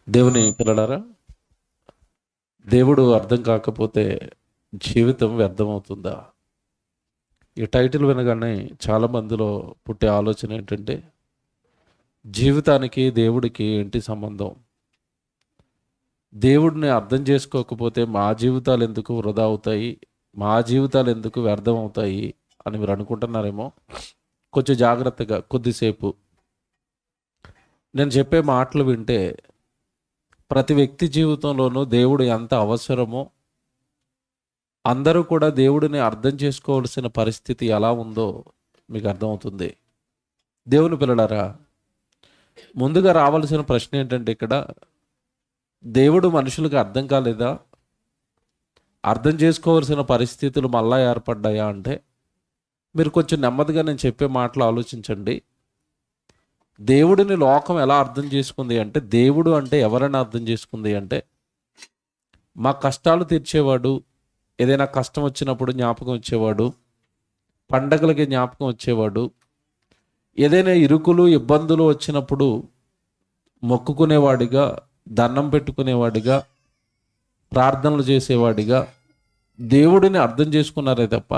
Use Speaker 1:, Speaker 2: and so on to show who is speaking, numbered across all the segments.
Speaker 1: దేవుని పిల్లలారా, దేవుడు అర్థం కాకపోతే జీవితం వ్యర్థమవుతుందా? ఈ టైటిల్ వినగానే చాలా మందిలో పుట్టే ఆలోచన ఏంటంటే, జీవితానికి దేవుడికి ఏంటి సంబంధం? దేవుడిని అర్థం చేసుకోకపోతే మా జీవితాలు ఎందుకు వృధా అవుతాయి, మా జీవితాలు ఎందుకు వ్యర్థం అవుతాయి అని మీరు అనుకుంటున్నారేమో. కొంచెం జాగ్రత్తగా కొద్దిసేపు నేను చెప్పే మాటలు వింటే ప్రతి వ్యక్తి జీవితంలోనూ దేవుడు ఎంత అవసరమో, అందరూ కూడా దేవుడిని అర్థం చేసుకోవాల్సిన పరిస్థితి ఎలా ఉందో మీకు అర్థమవుతుంది. దేవుని పిల్లలారా, ముందుగా రావాల్సిన ప్రశ్న ఏంటంటే, ఇక్కడ దేవుడు మనుషులకు అర్థం కాలేదా? అర్థం చేసుకోవాల్సిన పరిస్థితులు మళ్ళా ఏర్పడ్డాయా అంటే, మీరు కొంచెం నెమ్మదిగా నేను చెప్పే మాటలు ఆలోచించండి. దేవుడిని లోకం ఎలా అర్థం చేసుకుంది అంటే, దేవుడు అంటే ఎవరైనా అర్థం చేసుకుంది అంటే, మా కష్టాలు తీర్చేవాడు, ఏదైనా కష్టం వచ్చినప్పుడు జ్ఞాపకం వచ్చేవాడు, పండగలకి జ్ఞాపకం వచ్చేవాడు, ఏదైనా ఇరుకులు ఇబ్బందులు వచ్చినప్పుడు మొక్కుకునేవాడిగా, దండం పెట్టుకునేవాడిగా, ప్రార్థనలు చేసేవాడిగా దేవుడిని అర్థం చేసుకున్నారే తప్ప,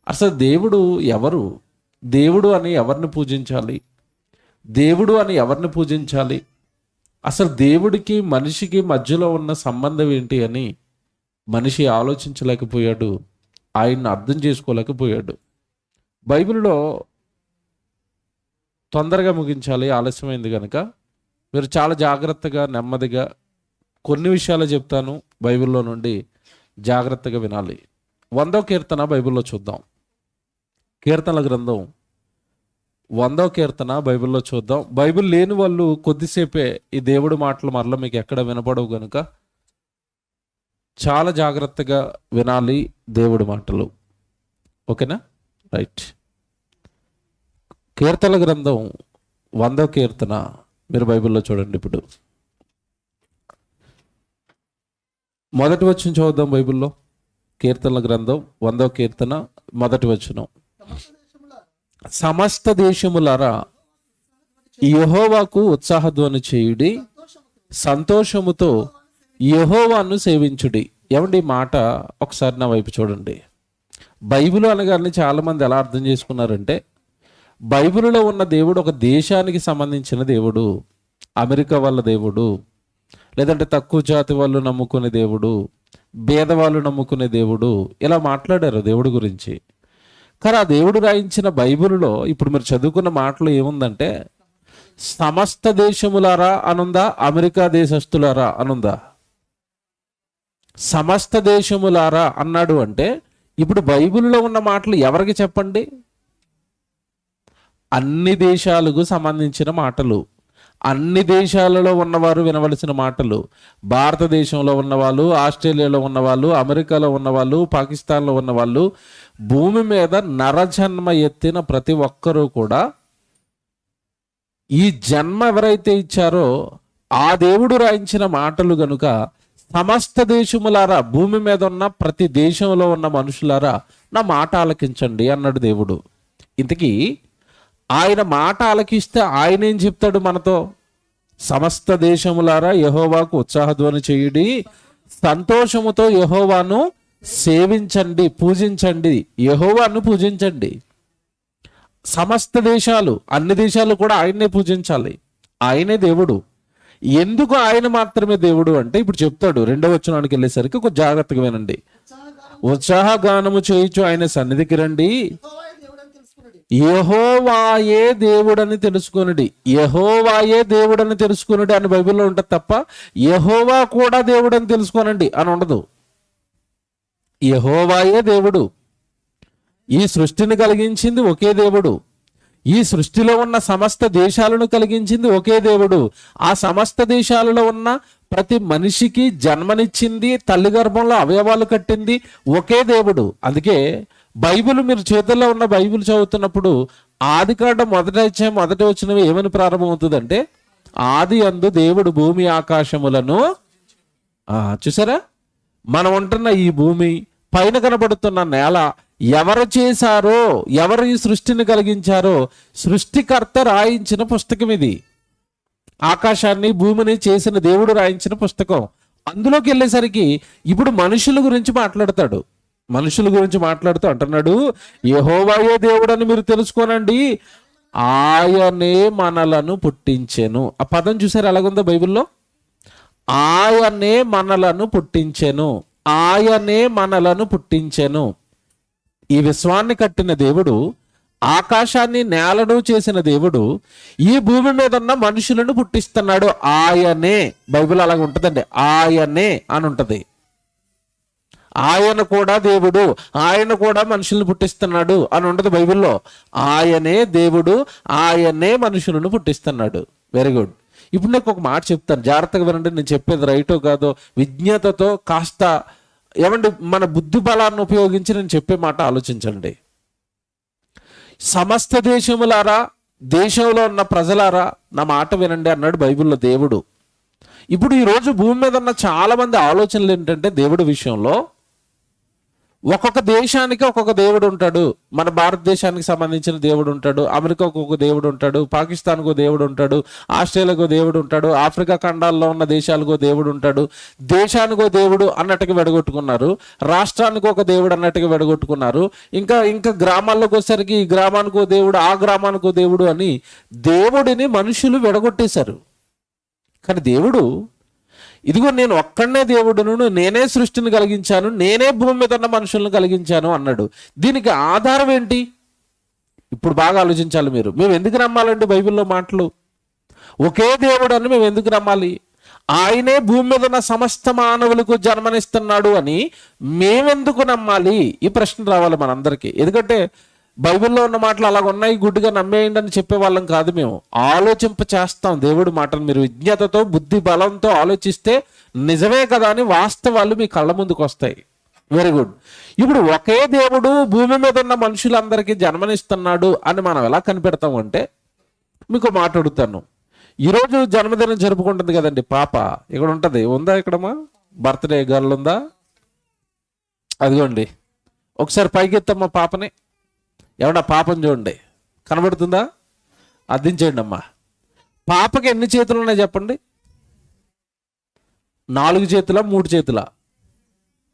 Speaker 1: అసలు దేవుడు ఎవరు? దేవుడు అని ఎవరిని పూజించాలి? దేవుడు అని ఎవరిని పూజించాలి? అసలు దేవుడికి మనిషికి మధ్యలో ఉన్న సంబంధం ఏంటి అని మనిషి ఆలోచించలేకపోయాడు, ఆయన్ని అర్థం చేసుకోలేకపోయాడు. బైబిల్లో తొందరగా ముగించాలి, ఆలస్యమైంది కనుక మీరు చాలా జాగ్రత్తగా నెమ్మదిగా కొన్ని విషయాలు చెప్తాను. బైబిల్లో నుండి జాగ్రత్తగా వినాలి. 100వ కీర్తన బైబిల్లో చూద్దాం. కీర్తనల గ్రంథం 100వ కీర్తన బైబిల్లో చూద్దాం. బైబిల్ లేని వాళ్ళు కొద్దిసేపే ఈ దేవుడి మాటలు మరలా మీకు ఎక్కడ వినపడవు కనుక చాలా జాగ్రత్తగా వినాలి దేవుడి మాటలు. ఓకేనా? రైట్. కీర్తనల గ్రంథం 100వ కీర్తన మీరు బైబిల్లో చూడండి. ఇప్పుడు మొదటి వచనం చదువుదాం. బైబిల్లో కీర్తనల గ్రంథం 100వ కీర్తన మొదటి వచనం. సమస్త దేశములారా యెహోవాకు ఉత్సాహధ్వని చేయుడి, సంతోషముతో యెహోవాను సేవించుడి. ఏమండి ఈ మాట ఒకసారి నా వైపు చూడండి. బైబిల్ అనగానే చాలామంది ఎలా అర్థం చేసుకున్నారంటే, బైబిల్లో ఉన్న దేవుడు ఒక దేశానికి సంబంధించిన దేవుడు, అమెరికా వాళ్ళ దేవుడు, లేదంటే తక్కువ జాతి వాళ్ళు నమ్ముకునే దేవుడు, భేదవాళ్ళు నమ్ముకునే దేవుడు, ఇలా మాట్లాడారు దేవుడి గురించి. కానీ ఆ దేవుడు రాయించిన బైబిల్లో ఇప్పుడు మీరు చదువుకున్న మాటలు ఏముందంటే, సమస్త దేశములారా అనుందా, అమెరికా దేశస్తులారా అనుందా? సమస్త దేశములారా అన్నాడు అంటే ఇప్పుడు బైబిల్లో ఉన్న మాటలు ఎవరికి చెప్పండి? అన్ని దేశాలకు సంబంధించిన మాటలు, అన్ని దేశాలలో ఉన్నవారు వినవలసిన మాటలు. భారతదేశంలో ఉన్నవాళ్ళు, ఆస్ట్రేలియాలో ఉన్నవాళ్ళు, అమెరికాలో ఉన్నవాళ్ళు, పాకిస్తాన్లో ఉన్నవాళ్ళు, భూమి మీద నరజన్మ ఎత్తిన ప్రతి ఒక్కరూ కూడా ఈ జన్మ ఎవరైతే ఇచ్చారో ఆ దేవుడు రాయించిన మాటలు గనుక, సమస్త దేశములారా, భూమి మీద ఉన్న ప్రతి దేశంలో ఉన్న మనుషులారా నా మాట ఆలకించండి అన్నాడు దేవుడు. ఇంతకీ ఆయన మాట ఆలకిస్తే ఆయన ఏం చెప్తాడు మనతో? సమస్త దేశములారా యెహోవాకు ఉత్సాహధ్వని చేయుడి, సంతోషముతో యెహోవాను సేవించండి, పూజించండి, యెహోవాను పూజించండి. సమస్త దేశాలు, అన్ని దేశాలు కూడా ఆయన్నే పూజించాలి. ఆయనే దేవుడు. ఎందుకు ఆయన మాత్రమే దేవుడు అంటే ఇప్పుడు చెప్తాడు. 2వ వచనానికి వెళ్ళేసరికి కొంచెం జాగ్రత్తగా వినండి. ఉత్సాహగానము చేయుచు ఆయన సన్నిధికి రండి, యెహోవాయే దేవుడని తెలుసుకొనుడి. యెహోవాయే దేవుడని తెలుసుకొనుడి అని బైబిల్లో ఉంటుంది తప్ప యెహోవా కూడా దేవుడని తెలుసుకోనండి అని ఉండదు. యెహోవాయే దేవుడు. ఈ సృష్టిని కలిగించింది ఒకే దేవుడు. ఈ సృష్టిలో ఉన్న సమస్త దేశాలను కలిగించింది ఒకే దేవుడు. ఆ సమస్త దేశాలలో ఉన్న ప్రతి మనిషికి జన్మనిచ్చింది, తల్లి గర్భంలో అవయవాలు కట్టింది ఒకే దేవుడు. అందుకే బైబిల్ మీరు చేతుల్లో ఉన్న బైబిల్ చదువుతున్నప్పుడు ఆదికాండం మొదటి వచనం ఏమని ప్రారంభమవుతుందంటే, ఆది యందు దేవుడు భూమి ఆకాశములను చూసారా, మనం ఉంటున్న ఈ భూమి పైన కనబడుతున్న నేల ఎవరు చేశారో, ఎవరు ఈ సృష్టిని కలిగించారో సృష్టికర్త రాయించిన పుస్తకం ఇది. ఆకాశాన్ని భూమిని చేసిన దేవుడు రాయించిన పుస్తకం. అందులోకి వెళ్ళేసరికి ఇప్పుడు మనుషుల గురించి మాట్లాడతాడు. మనుషుల గురించి మాట్లాడుతూ అంటున్నాడు, యెహోవాయే దేవుడని మీరు తెలుసుకోనండి, ఆయనే మనలను పుట్టించెను. ఆ పదం చూసారు ఎలాగుందో బైబిల్లో? ఆయనే మనలను పుట్టించెను, ఆయనే మనలను పుట్టించెను. ఈ విశ్వాన్ని కట్టిన దేవుడు, ఆకాశాన్ని నేలను చేసిన దేవుడు ఈ భూమి మీద ఉన్న మనుషులను పుట్టిస్తున్నాడు. ఆయనే, బైబిల్ అలాగ ఉంటుందండి, ఆయనే అని ఉంటది. ఆయన కూడా దేవుడు, ఆయన కూడా మనుషులను పుట్టిస్తున్నాడు అని ఉండదు బైబిల్లో. ఆయనే దేవుడు, ఆయనే మనుషులను పుట్టిస్తున్నాడు. Very good. ఇప్పుడు నాకు ఒక మాట చెప్తాను, జాగ్రత్తగా వినండి. నేను చెప్పేది రైటో కాదో విజ్ఞతతో కాస్త ఏమండి మన బుద్ధి బలాన్ని ఉపయోగించి నేను చెప్పే మాట ఆలోచించండి. సమస్త దేశములారా, దేశంలో ఉన్న ప్రజలారా నా మాట వినండి అన్నాడు బైబిల్లో దేవుడు. ఇప్పుడు ఈరోజు భూమి మీద ఉన్న చాలా మంది ఆలోచనలు ఏంటంటే దేవుడి విషయంలో, ఒక్కొక్క దేశానికి ఒక్కొక్క దేవుడు ఉంటాడు. మన భారతదేశానికి సంబంధించిన దేవుడు ఉంటాడు, అమెరికాకు ఒక దేవుడు ఉంటాడు, పాకిస్తాన్కు దేవుడు ఉంటాడు, ఆస్ట్రేలియాకు దేవుడు ఉంటాడు, ఆఫ్రికా ఖండాల్లో ఉన్న దేశాలకు దేవుడు ఉంటాడు. దేశానికో దేవుడు అన్నట్టుగా వెడగొట్టుకున్నారు, రాష్ట్రానికి ఒక దేవుడు అన్నట్టుగా వెడగొట్టుకున్నారు. ఇంకా గ్రామాల్లోకి వచ్చేసరికి ఈ గ్రామానికో దేవుడు, ఆ గ్రామానికో దేవుడు అని దేవుడిని మనుషులు వెడగొట్టేశారు. కానీ దేవుడు, ఇదిగో నేను ఒక్కడనే దేవుడును, నేనే సృష్టిని కలిగించాను, నేనే భూమి మీద ఉన్న మనుషులను కలిగించాను అన్నాడు. దీనికి ఆధారం ఏంటి? ఇప్పుడు బాగా ఆలోచించాలి మీరు. మేము ఎందుకు నమ్మాలండి బైబిల్లో మాటలు? ఒకే దేవుడు అని మేము ఎందుకు నమ్మాలి? ఆయనే భూమి మీద ఉన్న సమస్త మానవులకు జన్మనిస్తున్నాడు అని మేమెందుకు నమ్మాలి? ఈ ప్రశ్న రావాలి మనందరికీ. ఎందుకంటే బైబిల్లో ఉన్న మాటలు అలాగ ఉన్నాయి, గుడ్డిగా నమ్మేయండి అని చెప్పే వాళ్ళం కాదు మేము. ఆలోచింప చేస్తాం దేవుడి మాటను. మీరు విజ్ఞతతో బుద్ధి బలంతో ఆలోచిస్తే నిజమే కదా అని వాస్తవాలు మీ కళ్ళ ముందుకు వస్తాయి. Very good. ఇప్పుడు ఒకే దేవుడు భూమి మీద ఉన్న మనుషులందరికీ జన్మనిస్తున్నాడు అని మనం ఎలా కనిపెడతాం అంటే, మీకు మాట అడుగుతాను. ఈరోజు జన్మదినం జరుపుకుంటుంది కదండి పాప, ఇక్కడ ఉంటుంది, ఉందా ఇక్కడమ్మా? బర్త్డే గర్ల్ ఉందా? అదిగోండి, ఒకసారి పైకెత్తమ్మా పాపని. ఏమన్నా పాపం చూడండి, కనబడుతుందా? అర్థించేయండి అమ్మా. పాపకి ఎన్ని చేతులు ఉన్నాయి చెప్పండి? 4 చేతులా 3 చేతులా?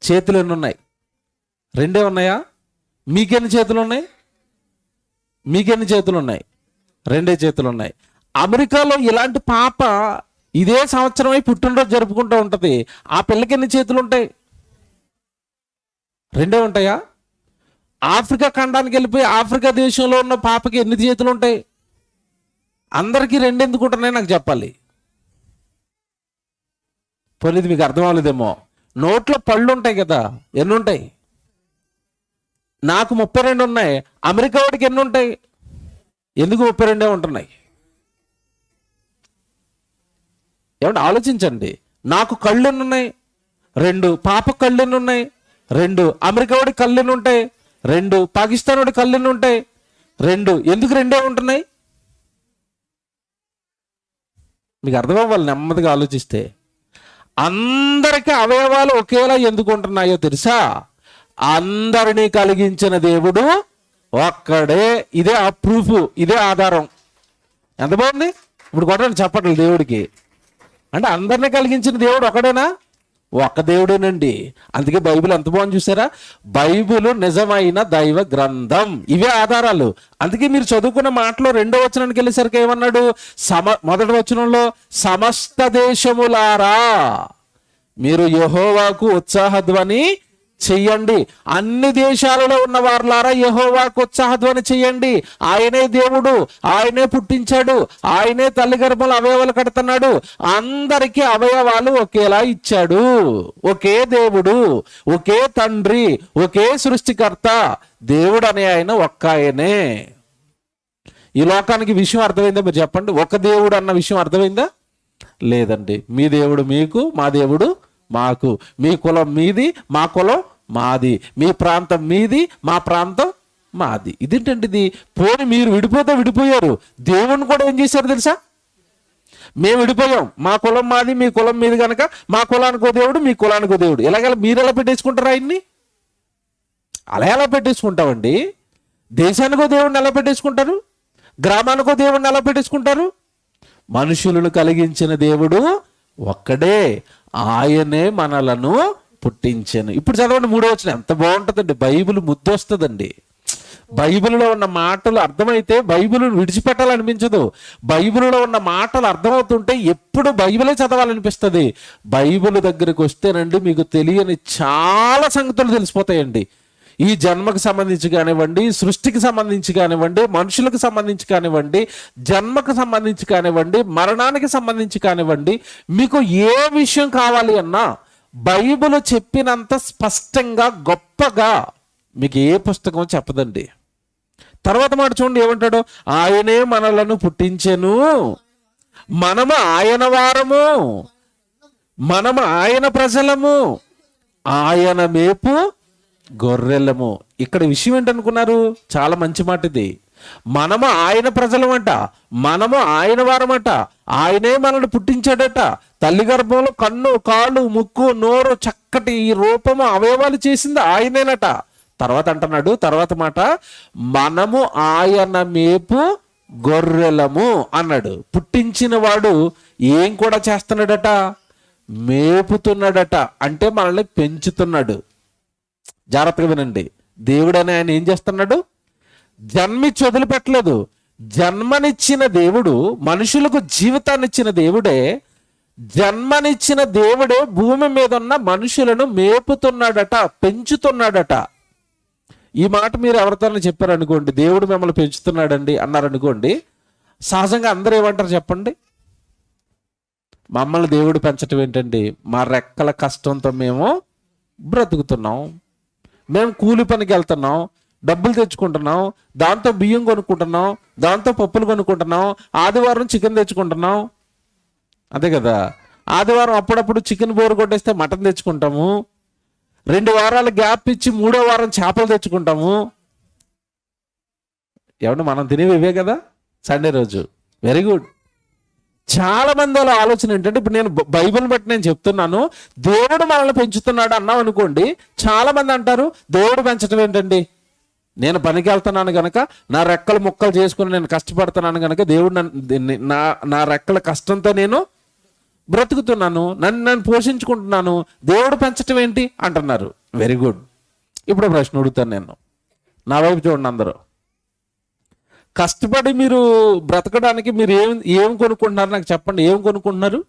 Speaker 1: చేతులు ఎన్ని ఉన్నాయి? 2 ఉన్నాయా? మీకెన్ని చేతులు ఉన్నాయి? మీకెన్ని చేతులు ఉన్నాయి? 2 చేతులు ఉన్నాయి. అమెరికాలో ఇలాంటి పాప ఇదే సంవత్సరం అయి పుట్టినరోజు జరుపుకుంటూ ఉంటుంది. ఆ పిల్లకి ఎన్ని చేతులు ఉంటాయి? 2 ఉంటాయా? ఆఫ్రికా ఖండానికి వెళ్ళిపోయి ఆఫ్రికా దేశంలో ఉన్న పాపకి ఎన్ని చేతులు ఉంటాయి? అందరికీ 2 ఎందుకు ఉంటున్నాయి నాకు చెప్పాలి. పోనీ మీకు అర్థం అవ్వలేదేమో. నోట్లో పళ్ళు ఉంటాయి కదా, ఎన్ని ఉంటాయి? నాకు 32 ఉన్నాయి. అమెరికా వాడికి ఎన్ని ఉంటాయి? ఎందుకు 32 ఉంటున్నాయి? ఏమంటే ఆలోచించండి. నాకు కళ్ళు ఎన్ని ఉన్నాయి? 2. పాప కళ్ళు ఎన్ని ఉన్నాయి? 2. అమెరికా వాడి కళ్ళు ఎన్ని ఉంటాయి? 2. పాకిస్తాన్ వాడి కళ్ళు ఎన్ని ఉంటాయి? 2. ఎందుకు 2 ఉంటున్నాయి? మీకు అర్థం అవ్వాలి నెమ్మదిగా ఆలోచిస్తే. అందరికీ అవయవాలు ఒకేలా ఎందుకు ఉంటున్నాయో తెలుసా? అందరినీ కలిగించిన దేవుడు ఒక్కడే. ఇదే ఆ ప్రూఫ్, ఇదే ఆధారం. ఎంత బాగుంది. ఇప్పుడు కొట్టండి చెప్పట్లేదు దేవుడికి. అంటే అందరినీ కలిగించిన దేవుడు ఒకడేనా? ఒక్క దేవుడేనండి. అందుకే బైబిల్ ఎంత బాగుంది చూసారా? బైబిల్ నిజమైన దైవ గ్రంథం. ఇవే ఆధారాలు. అందుకే మీరు చదువుకున్న మాటలో 2వ వచనానికి వెళ్ళేసరికి ఏమన్నాడు? మొదటి వచనంలో సమస్త దేశములారా మీరు యెహోవాకు ఉత్సాహధ్వని చెయ్యండి. అన్ని దేశాలలో ఉన్న వారులారా యెహోవాకు ఉత్సాహధ్వని చెయ్యండి. ఆయనే దేవుడు, ఆయనే పుట్టించాడు, ఆయనే తల్లి గర్భంలో అవయవాలు కడుతున్నాడు. అందరికీ అవయవాలు ఒకేలా ఇచ్చాడు. ఒకే దేవుడు, ఒకే తండ్రి, ఒకే సృష్టికర్త. దేవుడు అనే ఆయన ఒక్క ఆయనే. ఈ లోకానికి విషయం అర్థమైందా? మీరు చెప్పండి. ఒక దేవుడు అన్న విషయం అర్థమైందా? లేదండి. మీ దేవుడు మీకు, మా దేవుడు మాకు. మీ కులం మీది, మా కులం మాది. మీ ప్రాంతం మీది, మా ప్రాంతం మాది. ఇదేంటండి ఇది? పోని మీరు విడిపోయారు, దేవుణ్ణి కూడా ఏం చేశారు తెలుసా? మేము విడిపోయాం, మా కులం మాది, మీ కులం మీది కనుక మా కులానికో దేవుడు, మీ కులానికో దేవుడు. ఎలాగ మీరు ఎలా పెట్టేసుకుంటారు ఆయన్ని? అలా ఎలా పెట్టేసుకుంటామండి? దేశానికో దేవుడిని ఎలా పెట్టేసుకుంటారు? గ్రామానికో దేవుడిని ఎలా పెట్టేసుకుంటారు? మనుషులను కలిగించిన దేవుడు ఒక్కడే, ఆయనే మనలను పుట్టించెను. ఇప్పుడు చదవండి 3వ వచనం, ఎంత బాగుంటుందండి. బైబిల్ ముద్దొస్తుందండి. బైబిల్లో ఉన్న మాటలు అర్థమైతే బైబిల్ విడిచిపెట్టాలనిపించదు. బైబిల్లో ఉన్న మాటలు అర్థమవుతుంటే ఎప్పుడు బైబిలే చదవాలనిపిస్తుంది. బైబిల్ దగ్గరికి వస్తేనండి మీకు తెలియని చాలా సంగతులు తెలిసిపోతాయండి. ఈ జన్మకు సంబంధించి కానివ్వండి, సృష్టికి సంబంధించి కానివ్వండి, మనుషులకు సంబంధించి కానివ్వండి, జన్మకు సంబంధించి కానివ్వండి, మరణానికి సంబంధించి కానివ్వండి, మీకు ఏ విషయం కావాలి అన్నా బైబిల్ చెప్పినంత స్పష్టంగా గొప్పగా మీకు ఏ పుస్తకం చెప్పదండి. తర్వాత మాట చూడండి ఏమంటాడు, ఆయనే మనలను పుట్టించెను, మనము ఆయన వారము, మనము ఆయన ప్రజలము, ఆయన మేపు గొర్రెలము. ఇక్కడ విషయం ఏంటనుకున్నారు? చాలా మంచి మాట ఇది. మనము ఆయన ప్రజలమంట, మనము ఆయన వారమంట, ఆయనే మనల్ని పుట్టించాడట. తల్లి గర్భంలో కన్ను, కాళ్ళు, ముక్కు, నోరు, చక్కటి ఈ రూపము అవయవాలు చేసింది ఆయనేనట. తర్వాత అంటున్నాడు, తర్వాత మాట, మనము ఆయన మేపు గొర్రెలము అన్నాడు. పుట్టించిన వాడు ఏం కూడా చేస్తున్నాడట? మేపుతున్నాడట. అంటే మనల్ని పెంచుతున్నాడు. జాగ్రత్తగా వినండి. దేవుడని ఆయన ఏం చేస్తున్నాడు? జన్మిచ్చి వదిలిపెట్టలేదు. జన్మనిచ్చిన దేవుడు, మనుషులకు జీవితాన్ని ఇచ్చిన దేవుడే, జన్మనిచ్చిన దేవుడే భూమి మీద ఉన్న మనుషులను మేపుతున్నాడట, పెంచుతున్నాడట. ఈ మాట మీరు ఎవరితోనే చెప్పారనుకోండి, దేవుడు మిమ్మల్ని పెంచుతున్నాడండి అన్నారనుకోండి, సహజంగా అందరూ ఏమంటారు చెప్పండి? మమ్మల్ని దేవుడు పెంచటం ఏంటండి? మా రెక్కల కష్టంతో మేము బ్రతుకుతున్నాం, మేము కూలి పనికి వెళ్తున్నాం, డబ్బులు తెచ్చుకుంటున్నాం, దాంతో బియ్యం కొనుక్కుంటున్నాం, దాంతో పప్పులు కొనుక్కుంటున్నాం, ఆదివారం చికెన్ తెచ్చుకుంటున్నాం. అదే కదా, ఆదివారం అప్పుడప్పుడు చికెన్ బోరు కొట్టేస్తే మటన్ తెచ్చుకుంటాము, 2 వారాలు గ్యాప్ ఇచ్చి 3వ వారం చేపలు తెచ్చుకుంటాము. ఏమంటే మనం తినేవి ఇవే కదా సండే రోజు. Very good. చాలా మంది అలా ఆలోచన ఏంటంటే, ఇప్పుడు నేను బైబిల్ బట్టి నేను చెప్తున్నాను, దేవుడు మనల్ని పెంచుతున్నాడు అన్నాం అనుకోండి, చాలా మంది అంటారు దేవుడు పెంచడం ఏంటండి? నేను పనికి వెళ్తున్నాను కనుక, నా రెక్కలు ముక్కలు చేసుకుని నేను కష్టపడుతున్నాను కనుక దేవుడు నా రెక్కల కష్టంతో నేను బ్రతుకుతున్నాను, నన్ను పోషించుకుంటున్నాను, దేవుడు పెంచటం ఏంటి అంటున్నారు. Very good. ఇప్పుడు ప్రశ్న అడుగుతాను నేను, నా వైపు చూడండి అందరూ. కష్టపడి మీరు బ్రతకడానికి మీరు ఏం కొనుక్కుంటున్నారు నాకు చెప్పండి. ఏం కొనుక్కుంటున్నారు?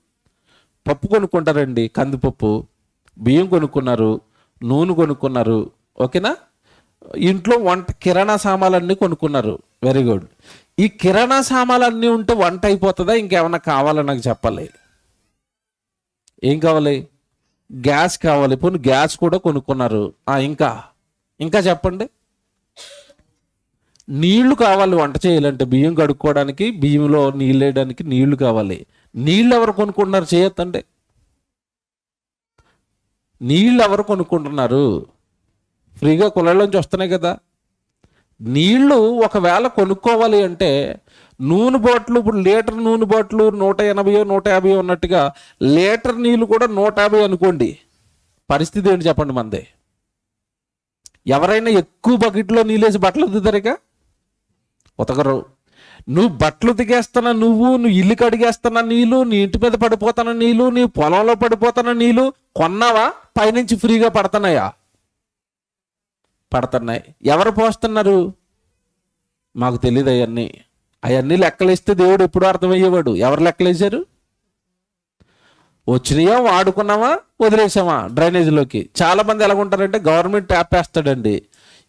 Speaker 1: పప్పు కొనుక్కుంటారండి, కందిపప్పు, బియ్యం కొనుక్కున్నారు, నూనె కొనుక్కున్నారు, ఓకేనా? ఇంట్లో కిరాణా సామాన్లన్నీ కొనుక్కున్నారు. Very good. ఈ కిరాణా సామాన్లన్నీ ఉంటే వంట అయిపోతుందా? ఇంకేమన్నా కావాలో నాకు చెప్పాలి. ఏం కావాలి? గ్యాస్ కావాలి. పోనీ గ్యాస్ కూడా కొనుక్కున్నారు. ఇంకా చెప్పండి. నీళ్లు కావాలి వంట చేయాలంటే, బియ్యం కడుక్కోవడానికి, బియ్యంలో నీళ్ళు వేయడానికి నీళ్లు కావాలి. నీళ్ళు ఎవరు కొనుక్కుంటున్నారు? చేయొద్దండి. నీళ్ళు ఎవరు కొనుక్కుంటున్నారు? ఫ్రీగా కుళాయిలోంచి వస్తున్నాయి కదా. నీళ్లు ఒకవేళ కొనుక్కోవాలి అంటే నూనె బాటిల్, ఇప్పుడు లీటర్ నూనె బాటిల్ 180 150 ఉన్నట్టుగా లీటర్ నీళ్ళు కూడా 150 అనుకోండి. పరిస్థితి ఏంటి చెప్పండి మంది? ఎవరైనా ఎక్కువ బకెట్లో నీళ్ళేసి బట్టలు ఉతుకుతారుగా? ఉతకరు. నువ్వు బట్టలు ఉతికేస్తున్న నువ్వు ఇల్లు కడిగేస్తున్న నీళ్ళు, నీ ఇంటి మీద పడిపోతున్న నీళ్ళు, నీ పొలంలో పడిపోతున్న నీళ్ళు కొన్నావా? పైనుంచి ఫ్రీగా పడుతున్నాయా? పడుతున్నాయి. ఎవరు పోస్తున్నారు? మాకు తెలియదు. అవన్నీ లెక్కలేస్తే దేవుడు ఎప్పుడూ అర్థమయ్యేవాడు. ఎవరు లెక్కలేశారు? వచ్చినాయా, వాడుకున్నావా, వదిలేసామా డ్రైనేజీలోకి. చాలా మంది ఎలాగుంటారంటే, గవర్నమెంట్ ట్యాప్ వేస్తాడండి,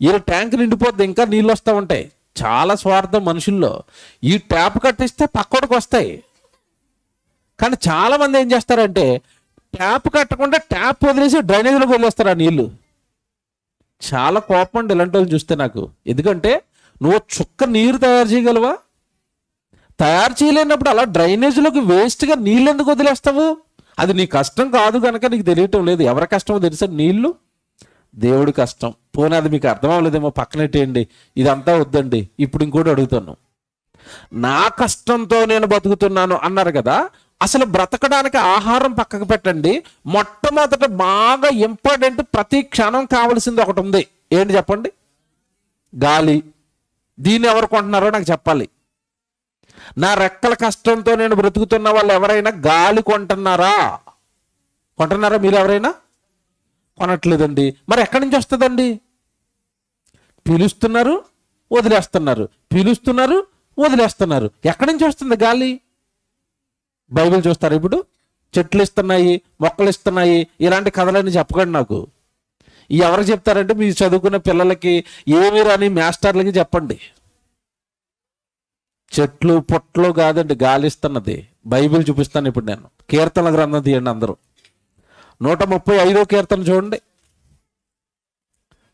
Speaker 1: ఈ ట్యాంక్ నిండిపోద్ది, ఇంకా నీళ్ళు వస్తూ ఉంటాయి. చాలా స్వార్థం మనుషుల్లో. ఈ ట్యాప్ కట్టిస్తే పక్కోడికి వస్తాయి. కానీ చాలా మంది ఏం చేస్తారంటే, ట్యాప్ కట్టకుండా ట్యాప్ వదిలేసి డ్రైనేజీలోకి వదిలేస్తారు ఆ నీళ్ళు. చాలా కోపం అండి ఇలాంటి వాళ్ళు చూస్తే నాకు. ఎందుకంటే నువ్వు చుక్క నీరు తయారు చేయగలవా? తయారు చేయలేనప్పుడు అలా డ్రైనేజీలోకి వేస్ట్గా నీళ్ళు ఎందుకు వదిలేస్తావు? అది నీ కష్టం కాదు కనుక నీకు తెలియటం లేదు. ఎవరి కష్టమో తెలుసా? నీళ్ళు దేవుడి కష్టం. పోనీ అది మీకు అర్థం అవ్వలేదేమో, పక్కనెట్టేయండి, ఇదంతా వద్దండి. ఇప్పుడు ఇంకోటి అడుగుతాను. నా కష్టంతో నేను బతుకుతున్నాను అన్నారు కదా, అసలు బ్రతకడానికి ఆహారం పక్కకు పెట్టండి. మొట్టమొదట బాగా ఇంపార్టెంట్, ప్రతి క్షణం కావాల్సింది ఒకటి ఉంది. ఏంటి చెప్పండి? గాలి. దీన్ని ఎవరు కొంటున్నారో నాకు చెప్పాలి. నా రెక్కల కష్టంతో నేను బ్రతుకుతున్న వాళ్ళు ఎవరైనా గాలి కొంటున్నారా? కొంటున్నారా మీరు ఎవరైనా? కొనట్లేదండి. మరి ఎక్కడి నుంచి వస్తుందండి? పీలుస్తున్నారు, వదిలేస్తున్నారు, పీలుస్తున్నారు, వదిలేస్తున్నారు. ఎక్కడి నుంచి వస్తుంది గాలి? బైబిల్ చూస్తారు ఇప్పుడు, చెట్లు ఇస్తున్నాయి, మొక్కలు ఇస్తున్నాయి, ఇలాంటి కథలన్నీ చెప్పకండి నాకు. ఎవరికి చెప్తారంటే మీరు చదువుకున్న పిల్లలకి, ఏమి రాని మాస్టర్లకి చెప్పండి. చెట్లు పొట్లు కాదండి గాలి ఇస్తున్నది. బైబిల్ చూపిస్తాను ఇప్పుడు నేను. కీర్తన గ్రంథం తీయండి అందరూ. 135వ కీర్తన చూడండి.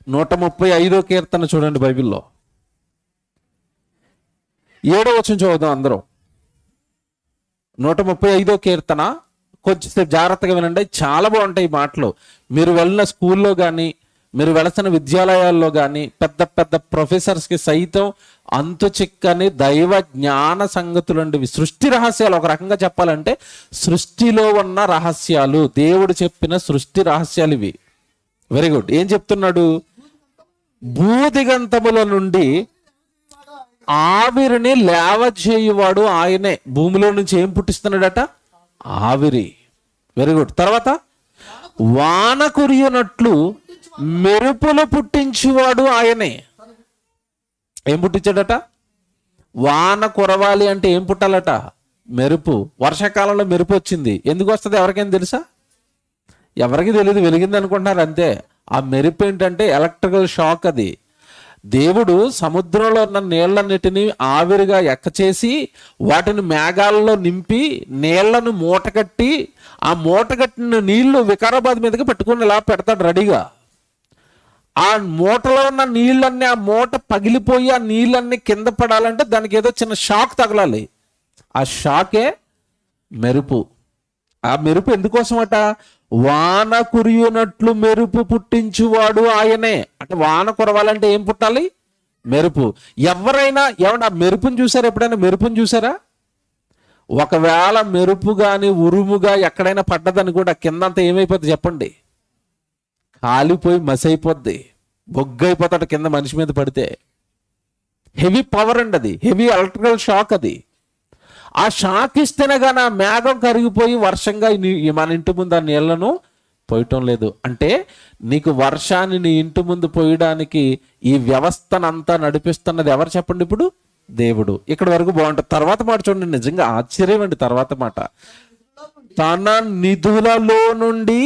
Speaker 1: 135వ కీర్తన చూడండి బైబిల్లో. 7వ వచనం చదువుదాం అందరం. 135వ కీర్తన కొంచెంసేపు జాగ్రత్తగా వినండి, చాలా బాగుంటాయి ఈ మాటలు. మీరు వెళ్ళిన స్కూల్లో కానీ, మీరు వెళసిన విద్యాలయాల్లో కానీ, పెద్ద పెద్ద ప్రొఫెసర్స్కి సైతం అంతు చిక్కని దైవ జ్ఞాన సంగతులండి. సృష్టి రహస్యాలు, ఒక రకంగా చెప్పాలంటే సృష్టిలో ఉన్న రహస్యాలు, దేవుడు చెప్పిన సృష్టి రహస్యాలు ఇవి. Very good. ఏం చెప్తున్నాడు? భూదిగంతముల నుండి ఆవిరిని లేవజేయువాడు ఆయనే. భూమిలో నుంచి ఏం పుట్టిస్తున్నాడట? ఆవిరి. Very good. తర్వాత వాన కురియునట్లు మెరుపులు పుట్టించువాడు ఆయనే. ఏం పుట్టించాడట? వాన కురవాలి అంటే ఏం పుట్టాలట? మెరుపు. వర్షాకాలంలో మెరుపు వచ్చింది. ఎందుకు వస్తుంది ఎవరికైనా తెలుసా? ఎవరికి తెలియదు, వెలిగింది అనుకుంటున్నారు అంతే. ఆ మెరుపు ఏంటంటే ఎలక్ట్రికల్ షాక్. అది దేవుడు సముద్రంలో ఉన్న నీళ్లన్నిటినీ ఆవిరిగా ఎక్కచేసి వాటిని మేఘాలలో నింపి నీళ్లను మూటకట్టి, ఆ మూటకట్టిన నీళ్లు వికారాబాద్ మీదకి పెట్టుకుని ఇలా పెడతాడు రెడీగా. ఆ మూటలో ఉన్న నీళ్ళన్నీ, ఆ మూట పగిలిపోయి ఆ నీళ్ళన్నీ కింద పడాలంటే దానికి ఏదో చిన్న షాక్ తగలాలి. ఆ షాకే మెరుపు. ఆ మెరుపు ఎందుకోసమట? వాన కురియునట్లు మెరుపు పుట్టించువాడు ఆయనే. అంటే వాన కురవాలంటే ఏం పుట్టాలి? మెరుపు. ఎవరైనా ఏమన్నా మెరుపుని చూసారా? ఎప్పుడైనా మెరుపుని చూసారా? ఒకవేళ మెరుపు కానీ ఉరుముగా ఎక్కడైనా పడ్డదని కూడా కిందంతా ఏమైపోద్ది చెప్పండి? కాలిపోయి మసైపోద్ది, బొగ్గైపోతాడు కింద మనిషి మీద పడితే. హెవీ పవర్ అండి అది, హెవీ ఎలక్ట్రికల్ షాక్ అది. ఆ షాక్ ఇస్తేనే కానీ ఆ మేఘం కరిగిపోయి వర్షంగా మన ఇంటి ముందు ఆ నీళ్లను పోయటం లేదు. అంటే నీకు వర్షాన్ని నీ ఇంటి ముందు పోయడానికి ఈ వ్యవస్థనంతా నడిపిస్తున్నది ఎవరు చెప్పండి ఇప్పుడు? దేవుడు. ఇక్కడ వరకు బాగుంటుంది. తర్వాత మాట చూడండి, నిజంగా ఆశ్చర్యం అండి. తర్వాత మాట, తన నిధులలో నుండి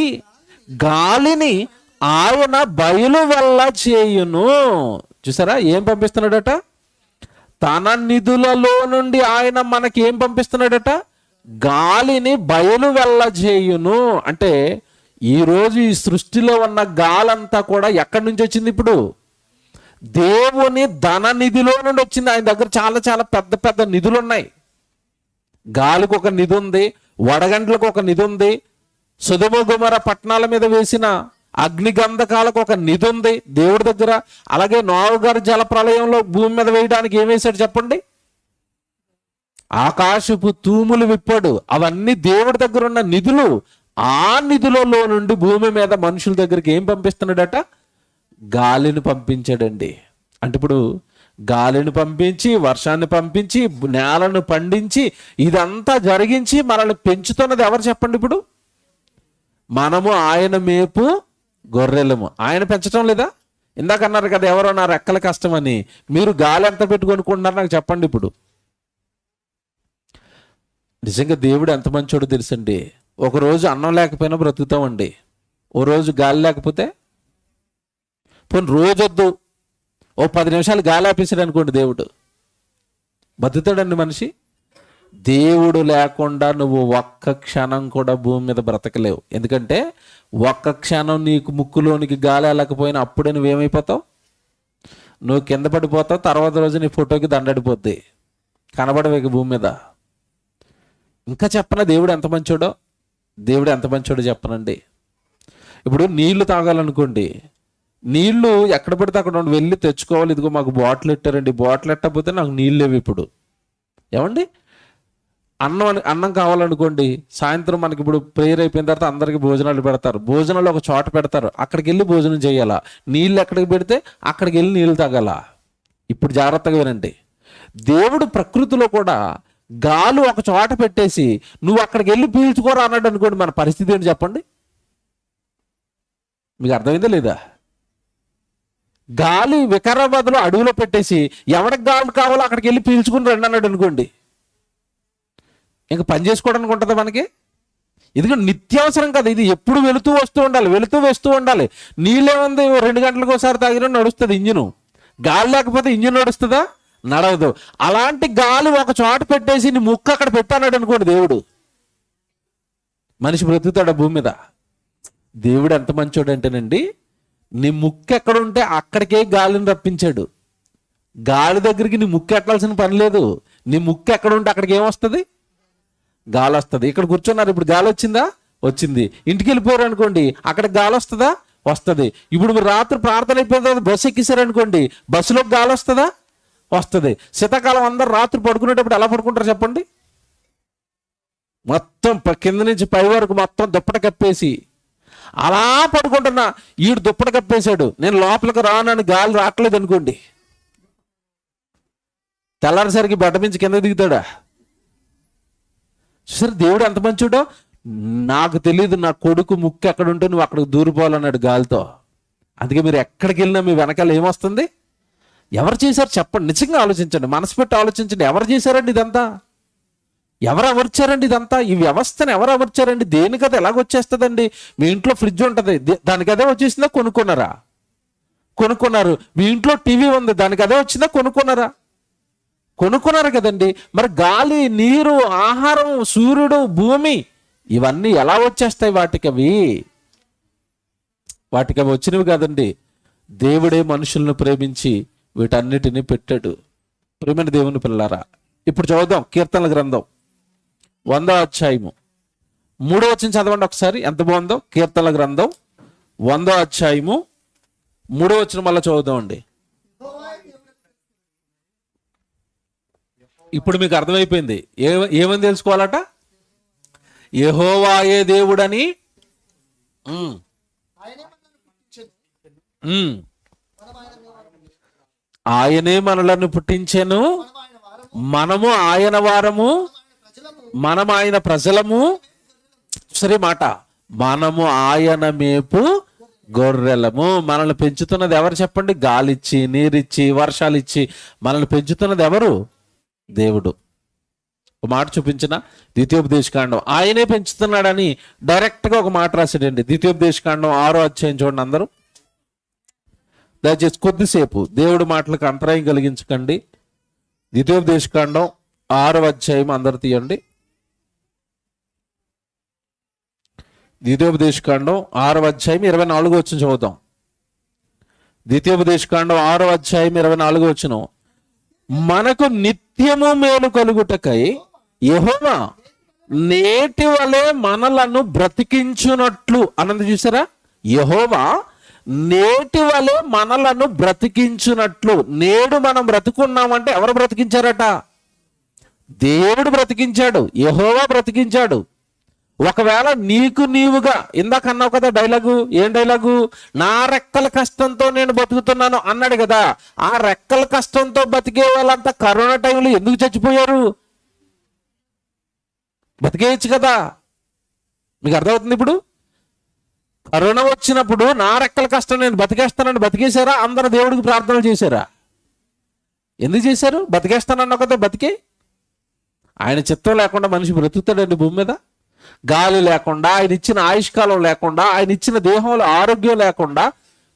Speaker 1: గాలిని ఆయన బయలు వల్ల చేయును. చూసారా ఏం పంపిస్తున్నాడట? తన నిధులలో నుండి ఆయన మనకి ఏం పంపిస్తున్నాడట? గాలిని బయలు వెళ్ళ చేయును. అంటే ఈరోజు ఈ సృష్టిలో ఉన్న గాలంతా కూడా ఎక్కడి నుంచి వచ్చింది? ఇప్పుడు దేవుని ధన నిధిలో నుండి వచ్చింది. ఆయన దగ్గర చాలా చాలా పెద్ద పెద్ద నిధులు ఉన్నాయి. గాలికి ఒక నిధి ఉంది, వడగండ్లకు ఒక నిధి ఉంది, సొదొమ గొమొర్రా పట్టణాల మీద వేసిన అగ్నిగంధకాలకు ఒక నిధి ఉంది దేవుడి దగ్గర. అలాగే నోవహు గారి జల ప్రళయంలో భూమి మీద వేయడానికి ఏం వేశాడు చెప్పండి? ఆకాశపు తూములు విప్పాడు. అవన్నీ దేవుడి దగ్గర ఉన్న నిధులు. ఆ నిధులలో నుండి భూమి మీద మనుషుల దగ్గరికి ఏం పంపిస్తున్నాడట? గాలిని పంపించాడండి. అంటే ఇప్పుడు గాలిని పంపించి, వర్షాన్ని పంపించి, నేలను పండించి, ఇదంతా జరిగించి మనల్ని పెంచుతున్నది ఎవరు చెప్పండి? ఇప్పుడు మనము ఆయన మేపు గొర్రెలము. ఆయన పెంచడం లేదా? ఇందాక అన్నారు కదా ఎవరో నా రెక్కల కష్టమని. మీరు గాలి ఎంత పెట్టుకొనుకుంటున్నారు నాకు చెప్పండి ఇప్పుడు. నిజంగా దేవుడు ఎంత మంచోడో తెలుసండి. ఒకరోజు అన్నం లేకపోయినా బ్రతుకుతామండి. ఓ రోజు గాలి లేకపోతే, పోనీ రోజొద్దు, ఓ 10 నిమిషాలు గాలి ఆపేసాడు అనుకోండి, దేవుడు బతుకుతాడండి మనిషి? దేవుడు లేకుండా నువ్వు ఒక్క క్షణం కూడా భూమి మీద బ్రతకలేవు. ఎందుకంటే ఒక్క క్షణం నీకు ముక్కులోనికి గాలి వెళ్ళకపోయినా అప్పుడే నువ్వేమైపోతావు? నువ్వు కింద పడిపోతావు. తర్వాత రోజు నీ ఫోటోకి దండడిపోద్ది, కనబడవేక భూమి మీద. ఇంకా చెప్పనా దేవుడు ఎంత మంచోడో? దేవుడు ఎంత మంచోడో చెప్పనండి. ఇప్పుడు నీళ్లు తాగాలనుకోండి, నీళ్లు ఎక్కడ పడితే అక్కడ వెళ్ళి తెచ్చుకోవాలి. ఇదిగో మాకు బాటిల్ ఇట్టారండి, బాటిల్ ఎట్టకపోతే నాకు నీళ్ళు లేవు. ఇప్పుడు ఏమండి, అన్నం కావాలనుకోండి, సాయంత్రం మనకి ఇప్పుడు ప్రేయర్ అయిపోయిన తర్వాత అందరికి భోజనాలు పెడతారు. భోజనాలు ఒక చోట పెడతారు, అక్కడికి వెళ్ళి భోజనం చేయాలా. నీళ్ళు ఎక్కడికి పెడితే అక్కడికి వెళ్ళి నీళ్ళు తాగాల. ఇప్పుడు జాగ్రత్తగా వినండి, దేవుడు ప్రకృతిలో కూడా గాలి ఒక చోట పెట్టేసి నువ్వు అక్కడికి వెళ్ళి పీల్చుకోరా అన్నాడు అనుకోండి, మన పరిస్థితి ఏంటి చెప్పండి? మీకు అర్థమైందా లేదా? గాలి వికారాబాద్లో అడవిలో పెట్టేసి ఎవరికి గాలి కావాలో అక్కడికి వెళ్ళి పీల్చుకుని రండి అన్నాడు అనుకోండి, ఇంకా పని చేసుకోవడానికి ఉంటుందా మనకి? ఎందుకంటే నిత్యావసరం కదా ఇది, ఎప్పుడు వెళుతూ వస్తూ ఉండాలి, వెళుతూ వేస్తూ ఉండాలి. నీళ్ళేముంది, 2 గంటలకు ఒకసారి తాగినా నడుస్తుంది ఇంజిను. గాలి లేకపోతే ఇంజిన్ నడుస్తుందా? నడవదు. అలాంటి గాలి ఒక చోట పెట్టేసి నీ ముక్కు అక్కడ పెట్టాడు అనుకోండి దేవుడు, మనిషి బ్రతుకుతాడు భూమి మీద. దేవుడు ఎంత మంచోడు అంటేనండి, నీ ముక్కు ఎక్కడ ఉంటే అక్కడికే గాలిని రప్పించాడు. గాలి దగ్గరికి నీ ముక్కు ఎట్టాల్సిన పని లేదు. నీ ముక్కు ఎక్కడ ఉంటే అక్కడికి ఏమొస్తుంది? గాలి వస్తుంది. ఇక్కడ కూర్చున్నారు, ఇప్పుడు గాలి వచ్చిందా? వచ్చింది. ఇంటికి వెళ్ళిపోయారు అనుకోండి, అక్కడ గాలి వస్తుందా? వస్తుంది. ఇప్పుడు మీరు రాత్రి ప్రార్థన అయిపోయిన తర్వాత బస్సు ఎక్కిసారనుకోండి, బస్సులోకి గాలి వస్తుందా? వస్తుంది. శీతాకాలం అందరు రాత్రి పడుకునేటప్పుడు ఎలా పడుకుంటారు చెప్పండి? మొత్తం కింద నుంచి పై వరకు మొత్తం దుప్పట కప్పేసి అలా పడుకుంటున్నా. ఈడు దుప్పట కప్పేశాడు, నేను లోపలికి రానని గాలి రావట్లేదు అనుకోండి, తెల్లారిసరికి బట్ట మించి కింద దిగుతాడా? సరే దేవుడు ఎంత మంచోడో. నాకు తెలియదు నా కొడుకు ముక్కు ఎక్కడ ఉంటే నువ్వు అక్కడికి దూరిపోవాలన్నాడు గాలితో. అందుకే మీరు ఎక్కడికి వెళ్ళినా మీ వెనకాల ఏమొస్తుంది? ఎవరు చేశారు చెప్పండి, నిజంగా ఆలోచించండి, మనసు పెట్టి ఆలోచించండి. ఎవరు చేశారండి ఇదంతా? ఎవరు అమర్చారండి ఇదంతా? ఈ వ్యవస్థను ఎవరు అమర్చారండి? దేనికది ఎలాగొచ్చేస్తుందండి? మీ ఇంట్లో ఫ్రిడ్జ్ ఉంటుంది, దానికి అదే వచ్చేసిందా? కొనుక్కున్నారా? కొనుక్కున్నారు. మీ ఇంట్లో టీవీ ఉంది, దానికి అదే వచ్చిందా? కొనుక్కున్నారా? కొనుక్కున్నారు కదండి. మరి గాలి, నీరు, ఆహారం, సూర్యుడు, భూమి ఇవన్నీ ఎలా వచ్చేస్తాయి? వాటికవి వచ్చినవి కాదండి. దేవుడే మనుషులను ప్రేమించి వీటన్నిటినీ పెట్టాడు. ప్రేమైన దేవుని పిల్లారా, ఇప్పుడు చదువుదాం కీర్తనల గ్రంథం 100వ అధ్యాయము 3వ వచనం చదవండి ఒకసారి, ఎంత బాగుందో. కీర్తనల గ్రంథం 100వ అధ్యాయము 3వ వచనం మళ్ళీ చదువుదాం అండి. ఇప్పుడు మీకు అర్థమైపోయింది ఏమని తెలుసుకోవాలట? యెహోవాయే దేవుడని. ఆయనే మనలను పుట్టించెను, మనము ఆయన వారము, మనం ఆయన ప్రజలము. సరే మాట, మనము ఆయన మేపు గొర్రెలము. మనల్ని పెంచుతున్నది ఎవరు చెప్పండి? గాలిచ్చి, నీరిచ్చి, వర్షాలు ఇచ్చి మనల్ని పెంచుతున్నది ఎవరు? దేవుడు. ఒక మాట చూపించిన ద్వితీయోపదేశకాండం, ఆయనే పెంచుతున్నాడని డైరెక్ట్గా ఒక మాట రాశాడండి. ద్వితీయోపదేశకాండం 6వ అధ్యాయం చూడండి అందరూ, దయచేసి కొద్దిసేపు దేవుడి మాటలకు అంతరాయం కలిగించకండి. ద్వితీయోపదేశకాండం 6వ అధ్యాయం అందరు తీయండి. ద్వితీయోపదేశకాండం 6వ అధ్యాయం 24వ వచనం చదువుతాం. ద్వితీయోపదేశకాండం 6వ అధ్యాయం 24వ వచనం, మనకు నిత్యము మేలు కలుగుటకై యెహోవా నేటి వలె మనలను బ్రతికించునట్లు అన్నది చూసారా? యెహోవా నేటి వలె మనలను బ్రతికించునట్లు. నేడు మనం బ్రతుకున్నామంటే ఎవరు బ్రతికించారట? దేవుడు బ్రతికించాడు, యెహోవా బ్రతికించాడు. ఒకవేళ నీకు నీవుగా, ఇందాక అన్నావు కదా డైలాగు, ఏం డైలాగు? నా రెక్కల కష్టంతో నేను బతుకుతున్నాను అన్నాడు కదా. ఆ రెక్కల కష్టంతో బతికే వాళ్ళంతా కరోనా టైంలో ఎందుకు చచ్చిపోయారు? బతికేయచ్చు కదా. మీకు అర్థమవుతుంది ఇప్పుడు? కరోనా వచ్చినప్పుడు నా రెక్కల కష్టం నేను బతికేస్తానని బతికేశారా? అందరూ దేవుడికి ప్రార్థనలు చేశారా? ఎందుకు చేశారు? బతికేస్తానన్న కదా బతికే. ఆయన చిత్తం లేకుండా మనిషి బ్రతుకుతాడండి భూమి మీద? గాలి లేకుండా, ఆయన ఇచ్చిన ఆయుష్కాలం లేకుండా, ఆయన ఇచ్చిన దేహంలో ఆరోగ్యం లేకుండా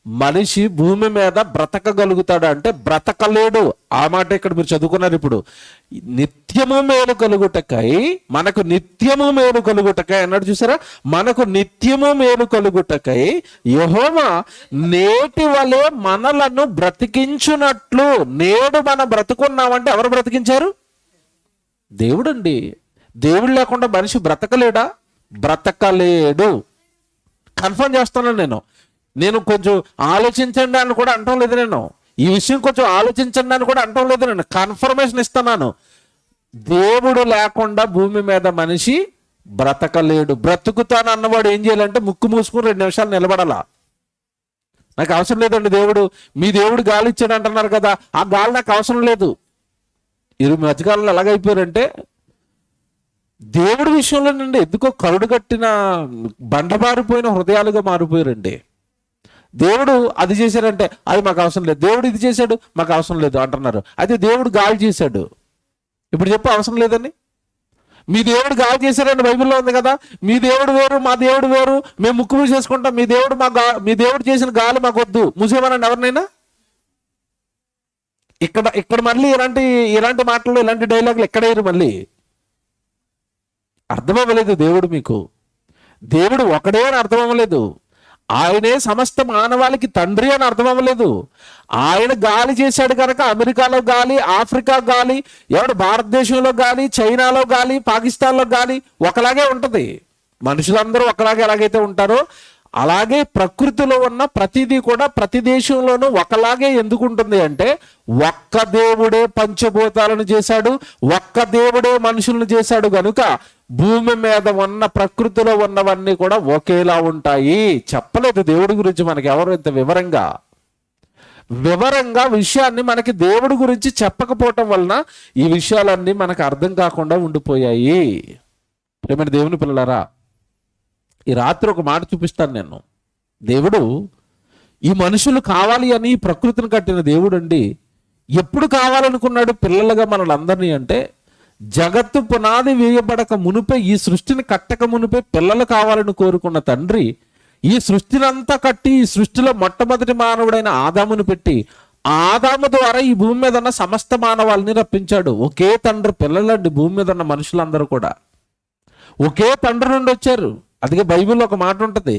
Speaker 1: మనిషి భూమి మీద బ్రతకగలుగుతాడు అంటే బ్రతకలేడు. ఆ మాట ఇక్కడ మీరు చదువుకున్నారు. ఇప్పుడు నిత్యము మేలు కలుగుటకై, మనకు నిత్యము మేలు కలుగుటకై అన్నాడు చూసారా? మనకు నిత్యము మేలు కలుగుటకై యెహోవా నేటి వలె మనలను బ్రతికించునట్లు. నేడు మనం బ్రతుకున్నామంటే ఎవరు బ్రతికించారు? దేవుడండి. దేవుడు లేకుండా మనిషి బ్రతకలేడా? బ్రతకలేడు. కన్ఫర్మ్ చేస్తున్నాను నేను కొంచెం ఆలోచించండి అని కూడా అంటం లేదు. నేను ఈ విషయం కొంచెం ఆలోచించండి అని కూడా అంటం లేదు. నేను కన్ఫర్మేషన్ ఇస్తున్నాను. దేవుడు లేకుండా భూమి మీద మనిషి బ్రతకలేడు. బ్రతుకుతాను అన్నవాడు ఏం చేయాలంటే ముక్కు మూసుకుని 2 నిమిషాలు నిలబడాలా. నాకు అవసరం లేదండి దేవుడు, మీ దేవుడు గాలి ఇచ్చాడు అంటున్నారు కదా, ఆ గాలి నాకు అవసరం లేదు. ఈ మధ్యకాలంలో ఎలాగైపోయారంటే దేవుడి విషయంలో నుండి ఎందుకో కరుడు కట్టిన బండబారిపోయిన హృదయాలుగా మారిపోయారండి. దేవుడు అది చేశాడంటే అది మాకు అవసరం లేదు, దేవుడు ఇది చేశాడు మాకు అవసరం లేదు అంటున్నారు. అయితే దేవుడు గాలి చేశాడు, ఇప్పుడు చెప్పు అవసరం లేదని. మీ దేవుడు గాలి చేశారని బైబిల్లో ఉంది కదా. మీ దేవుడు వేరు మా దేవుడు వేరు, మేము ముక్కు మూసేసుకుంటాం, మీ దేవుడు చేసిన గాలి మాకు వద్దు, మూసేమనండి ఎవరినైనా. ఇక్కడ మళ్ళీ ఇలాంటి మాటలు ఇలాంటి డైలాగులు ఎక్కడయ్యారు మళ్ళీ. అర్థమవ్వలేదు దేవుడు ఒకడే అని అర్థమవ్వలేదు. ఆయనే సమస్త మానవాళికి తండ్రి అని అర్థమవ్వలేదు. ఆయన గాలి చేశాడు కనుక అమెరికాలో గాలి, ఆఫ్రికా గాలి, భారతదేశంలో గాలి, చైనాలో గాలి, పాకిస్తాన్లో గాలి ఒకలాగే ఉంటుంది. మనుషులందరూ ఒకలాగే ఎలాగైతే ఉంటారో అలాగే ప్రకృతిలో ఉన్న ప్రతిదీ కూడా ప్రతి దేశంలోనూ ఒకలాగే ఎందుకు ఉంటుంది అంటే ఒక్క దేవుడే పంచభూతాలను చేశాడు, ఒక్క దేవుడే మనుషులను చేశాడు కనుక భూమి మీద ఉన్న ప్రకృతిలో ఉన్నవన్నీ కూడా ఒకేలా ఉంటాయి. చెప్పలేదు దేవుడి గురించి మనకి ఎవరు ఇంత వివరంగా విషయాన్ని మనకి దేవుడి గురించి చెప్పకపోవటం వలన ఈ విషయాలన్నీ మనకు అర్థం కాకుండా ఉండిపోయాయి. ప్రేమైన దేవుని పిల్లలారా, ఈ రాత్రి ఒక మాట చూపిస్తాను నేను. దేవుడు ఈ మనుషులు కావాలి అని ప్రకృతిని కట్టిన దేవుడు అండి. ఎప్పుడు కావాలనుకున్నాడు పిల్లలుగా మనలందరినీ అంటే జగత్తు పునాది వేయబడక మునిపే, ఈ సృష్టిని కట్టక మునిపే పిల్లలు కావాలని కోరుకున్న తండ్రి ఈ సృష్టినంతా కట్టి ఈ సృష్టిలో మొట్టమొదటి మానవుడైన ఆదామును పెట్టి ఆదాము ద్వారా ఈ భూమి మీద ఉన్న సమస్త మానవాళిని రప్పించాడు. ఒకే తండ్రి పిల్లలండి. భూమి మీద ఉన్న మనుషులందరూ కూడా ఒకే తండ్రి నుండి వచ్చారు. అందుకే బైబిల్లో ఒక మాట ఉంటుంది,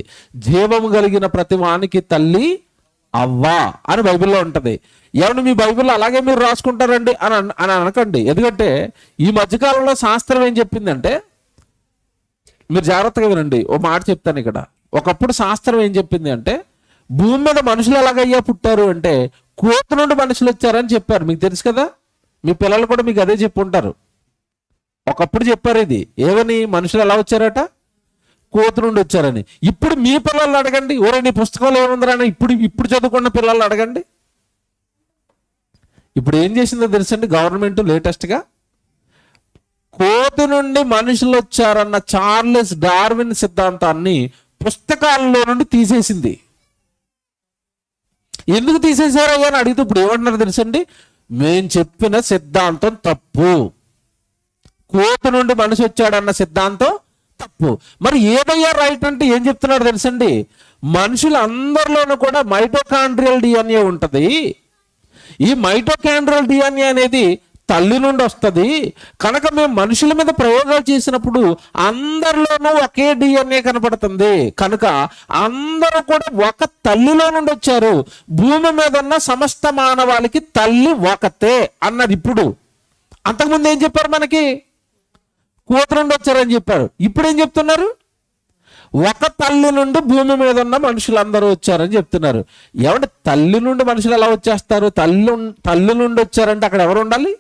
Speaker 1: జీవము కలిగిన ప్రతి వానికి తల్లి అవ్వా అని బైబిల్లో ఉంటుంది. ఏమన్నా మీ బైబిల్లో అలాగే మీరు రాసుకుంటారండి అని అనకండి. ఎందుకంటే ఈ మధ్యకాలంలో శాస్త్రం ఏం చెప్పిందంటే, మీరు జాగ్రత్తగా వినండి, ఓ మాట చెప్తాను ఇక్కడ. ఒకప్పుడు శాస్త్రం ఏం చెప్పింది అంటే భూమి మీద మనుషులు ఎలాగయ్యా పుట్టారు అంటే కోతి నుండి మనుషులు వచ్చారని చెప్పారు. మీకు తెలుసు కదా, మీ పిల్లలు కూడా మీకు అదే చెప్పుంటారు. ఒకప్పుడు చెప్పారు ఇది ఏమని, మనుషులు ఎలా వచ్చారట, కోతి నుండి వచ్చారని. ఇప్పుడు మీ పిల్లల్ని అడగండి, ఓరే నీ పుస్తకంలో ఏముందిరా అని ఇప్పుడు చదువుకున్న పిల్లల్ని అడగండి. ఇప్పుడు ఏం చేసిందో తెలుసండి గవర్నమెంట్ లేటెస్ట్గా, కోతి నుండి మనుషులు వచ్చారన్న చార్లెస్ డార్విన్ సిద్ధాంతాన్ని పుస్తకాల్లో నుండి తీసేసింది. ఎందుకు తీసేశారయ్యా అని అడిగితే ఇప్పుడు ఏమంటున్నారు తెలుసండి, మేం చెప్పిన సిద్ధాంతం తప్పు, కోతి నుండి మనిషి వచ్చాడన్న సిద్ధాంతం తప్పు. మరి ఏదయ్యా రైట్ అంటే ఏం చెప్తున్నాడు తెలుసండి, మనుషులందరిలోనూ కూడా మైటోకాండ్రియల్ డిఎన్ఏ ఉంటుంది. ఈ మైటోకాండ్రియల్ డిఎన్ఏ అనేది తల్లి నుండి వస్తుంది కనుక మేము మనుషుల మీద ప్రయోగాలు చేసినప్పుడు అందరిలోనూ ఒకే డిఎన్ఏ కనపడుతుంది కనుక అందరూ కూడా ఒక తల్లిలో నుండి వచ్చారు. భూమి మీద ఉన్న సమస్త మానవాళికి తల్లి ఒకతే అన్నది. ఇప్పుడు అంతకుముందు ఏం చెప్పారు, మనకి కోతి నుండి వచ్చారని చెప్పారు. ఇప్పుడు ఏం చెప్తున్నారు, ఒక తల్లి నుండి భూమి మీద ఉన్న మనుషులందరూ వచ్చారని చెప్తున్నారు. ఏమంటే తల్లి నుండి మనుషులు ఎలా వచ్చేస్తారు, తల్లి నుండి వచ్చారంటే అక్కడ ఎవరు ఉండాలి,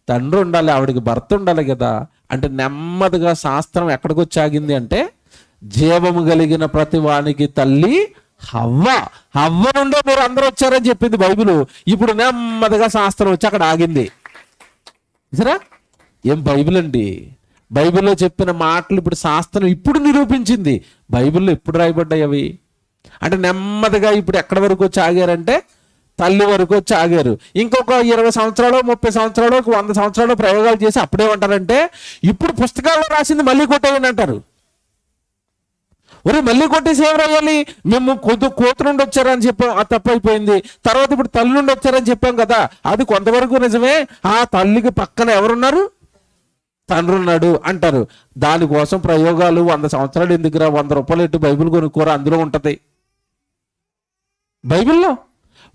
Speaker 1: తండ్రి ఉండాలి, ఆవిడికి భర్త ఉండాలి కదా. అంటే నెమ్మదిగా శాస్త్రం ఎక్కడికి వచ్చాగింది అంటే జీవము కలిగిన ప్రతి వానికి తల్లి హవ్వ నుండే మీరు అందరూ వచ్చారని చెప్పింది బైబిల్. ఇప్పుడు నెమ్మదిగా శాస్త్రం వచ్చి అక్కడ ఆగింది. సరే, ఏం బైబిల్ అండి, బైబిల్లో చెప్పిన మాటలు ఇప్పుడు శాస్త్రం ఇప్పుడు నిరూపించింది. బైబిల్లో ఎప్పుడు రాయబడ్డాయి అవి అంటే నెమ్మదిగా ఇప్పుడు ఎక్కడి వరకు వచ్చి ఆగారంటే తల్లి వరకు వచ్చి ఆగారు. ఇంకొక 20 సంవత్సరాలు 30 సంవత్సరాలు 100 సంవత్సరాలు ప్రయోగాలు చేసి అప్పుడేమంటారంటే ఇప్పుడు పుస్తకాల్లో రాసింది మళ్ళీ కొట్టేయండి అంటారు. ఒరే మళ్ళీ కొట్టేసి ఏం రాయాలి, మేము కోతి నుండి వచ్చారని చెప్పాం, అది తప్పైపోయింది. తర్వాత ఇప్పుడు తల్లి నుండి వచ్చారని చెప్పాం కదా, అది కొంతవరకు నిజమే. ఆ తల్లికి పక్కన ఎవరున్నారు, తండ్రి ఉన్నాడు అంటారు. దానికోసం ప్రయోగాలు 100 సంవత్సరాలు ఎందుకురా, 100 రూపాయలు ఎట్టు బైబిల్ కొనుక్కోరా, అందులో ఉంటది. బైబిల్లో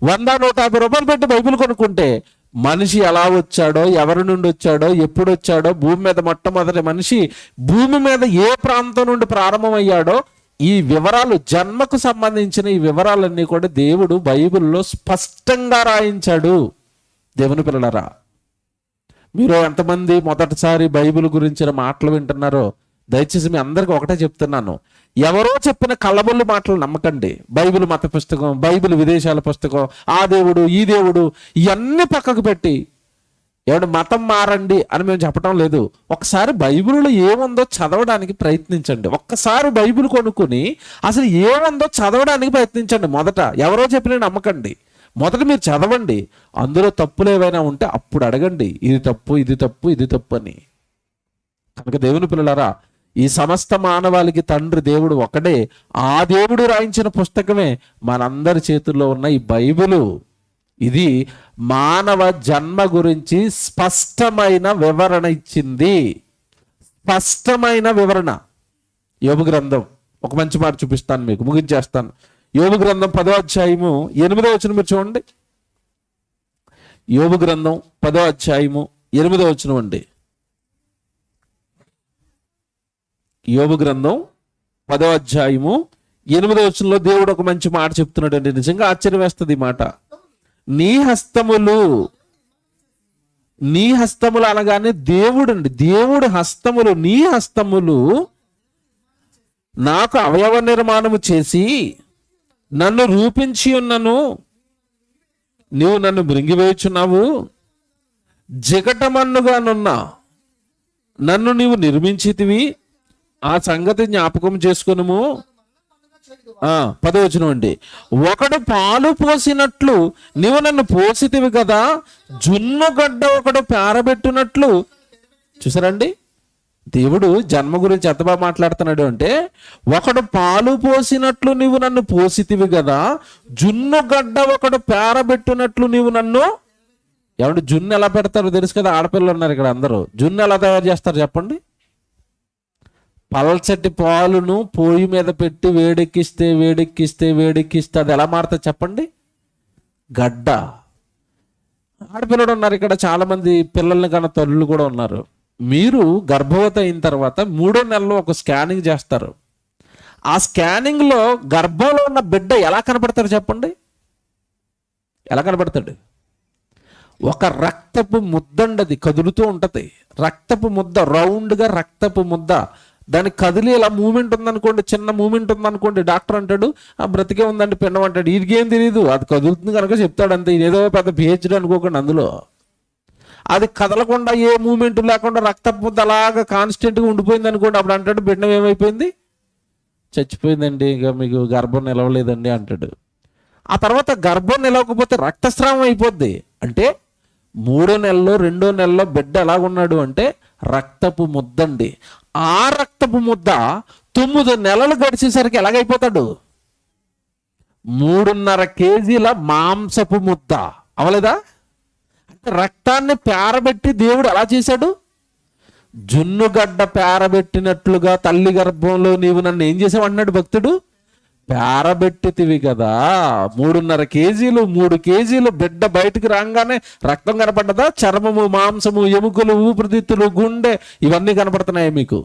Speaker 1: 100-150 రూపాయలు పెట్టి బైబిల్ కొనుక్కుంటే మనిషి ఎలా వచ్చాడో, ఎవరి నుండి వచ్చాడో, ఎప్పుడు వచ్చాడో, భూమి మీద మొట్టమొదటి మనిషి భూమి మీద ఏ ప్రాంతం నుండి ప్రారంభమయ్యాడో ఈ వివరాలు, జన్మకు సంబంధించిన ఈ వివరాలన్నీ కూడా దేవుడు బైబిల్లో స్పష్టంగా రాయించాడు. దేవుని పిల్లలారా, మీరు ఎంతమంది మొదటిసారి బైబిల్ గురించిన మాటలు వింటున్నారో దయచేసి మీ అందరికీ ఒకటే చెప్తున్నాను, ఎవరో చెప్పిన కళ్ళబొల్లి మాటలు నమ్మకండి. బైబిల్ మత పుస్తకం, బైబిల్ విదేశాల పుస్తకం, ఆ దేవుడు ఈ దేవుడు ఇవన్నీ పక్కకు పెట్టి ఏమంటే మతం మారండి అని మేము చెప్పడం లేదు. ఒకసారి బైబిల్లో ఏముందో చదవడానికి ప్రయత్నించండి. ఒక్కసారి బైబిల్ కొనుక్కొని అసలు ఏముందో చదవడానికి ప్రయత్నించండి. మొదట ఎవరో చెప్పిన నమ్మకండి. మొదట మీరు చదవండి. అందులో తప్పులు ఏవైనా ఉంటే అప్పుడు అడగండి, ఇది తప్పు, ఇది తప్పు, ఇది తప్పు అని. కనుక దేవుని పిల్లలారా, ఈ సమస్త మానవాళికి తండ్రి దేవుడు ఒకడే. ఆ దేవుడు రాయించిన పుస్తకమే మనందరి చేతుల్లో ఉన్న ఈ బైబిలు. ఇది మానవ జన్మ గురించి స్పష్టమైన వివరణ ఇచ్చింది. స్పష్టమైన వివరణ. యోబు గ్రంథం ఒక మంచి మాట చూపిస్తాను మీకు, ముగించేస్తాను. యోబు గ్రంథం 10వ అధ్యాయము 8వ వచనం మీరు చూడండి. యోబు గ్రంథం 10వ అధ్యాయము 8వ వచనం అండి. యోబు గ్రంథం 10వ అధ్యాయము 8వ వచనంలో దేవుడు ఒక మంచి మాట చెప్తున్నాడు అండి. నిజంగా ఆశ్చర్యం వేస్తుంది ఈ మాట. నీ హస్తములు అనగానే దేవుడు అండి. దేవుడు హస్తములు, నీ హస్తములు నాకు అవయవ నిర్మాణము చేసి నన్ను రూపించి ఉన్నను. నీవు నన్ను మృంగివేయుచున్నావు. జిగటమన్నుగానున్న నన్ను నీవు నిర్మించితివి. ఆ సంగతి జ్ఞాపకం చేసుకునుము. 10వ వచనం అండి. ఒకడు పాలు పోసినట్లు నీవు నన్ను పోసితివి కదా, జున్ను గడ్డ ఒకడు పేరబెట్టినట్లు. చూసారండి, దేవుడు జన్మ గురించి ఎంత బాగా మాట్లాడుతున్నాడు అంటే, ఒకడు పాలు పోసినట్లు నీవు నన్ను పోసితివి కదా, జున్ను గడ్డ ఒకడు పేరబెట్టినట్లు నీవు నన్ను. ఏమంటే జున్ను ఎలా పెడతారో తెలుసు కదా, ఆడపిల్లలు ఉన్నారు ఇక్కడ అందరూ. జున్ను ఎలా తయారు చేస్తారు చెప్పండి? పల్చటి పాలును పొయ్యి మీద పెట్టి వేడెక్కిస్తే అది ఎలా మారుతుంది చెప్పండి? గడ్డ. ఆడపిల్లలు ఉన్నారు ఇక్కడ, చాలా మంది పిల్లల్ని కన్నా తల్లులు కూడా ఉన్నారు. మీరు గర్భవతి అయిన తర్వాత 3వ నెలలో ఒక స్కానింగ్ చేస్తారు. ఆ స్కానింగ్లో గర్భంలో ఉన్న బిడ్డ ఎలా కనపడతారు చెప్పండి? ఎలా కనపడతాడు? ఒక రక్తపు ముద్దండి, అది కదులుతూ ఉంటుంది. రక్తపు ముద్ద, రౌండ్గా రక్తపు ముద్ద. దానికి కదిలి ఇలా మూమెంట్ ఉందనుకోండి, చిన్న మూమెంట్ ఉందనుకోండి, డాక్టర్ అంటాడు ఆ బ్రతికే ఉందండి పిండం అంటాడు. వీడికేం తెలియదు, అది కదులుతుంది కనుక చెప్తాడు అంతే. ఏదో పెద్ద పిహెచ్డి అనుకోకండి. అందులో అది కదలకుండా ఏ మూమెంట్ లేకుండా రక్తపు ముద్ద అలాగా కాన్స్టెంట్గా ఉండిపోయింది అనుకోండి, అప్పుడు అంటాడు పిండం ఏమైపోయింది? చచ్చిపోయిందండి, ఇక మీకు గర్భం నిలవలేదండి అంటాడు. ఆ తర్వాత గర్భం నిలవకపోతే రక్తస్రావం అయిపోద్ది. అంటే 3వ నెలలో 2వ నెలలో బిడ్డ ఎలాగున్నాడు అంటే రక్తపు ముద్దండి. ఆ రక్తపు ముద్ద 9 నెలలు గడిచేసరికి ఎలాగైపోతాడు? 3.5 కేజీల మాంసపు ముద్ద అవలేదా? అంటే రక్తాన్ని పేరబెట్టి దేవుడు ఎలా చేశాడు? జున్నుగడ్డ పేరబెట్టినట్లుగా తల్లి గర్భంలో నీవు నన్ను ఏం చేసావు అన్నాడు భక్తుడు. పేరబెట్టితివి కదా. 3.5 కేజీలు 3 కేజీలు బిడ్డ బయటికి రాగానే రక్తం కనపడ్డదా? చర్మము, మాంసము, ఎముకలు, ఊపిరితిత్తులు, గుండె ఇవన్నీ కనపడుతున్నాయి మీకు.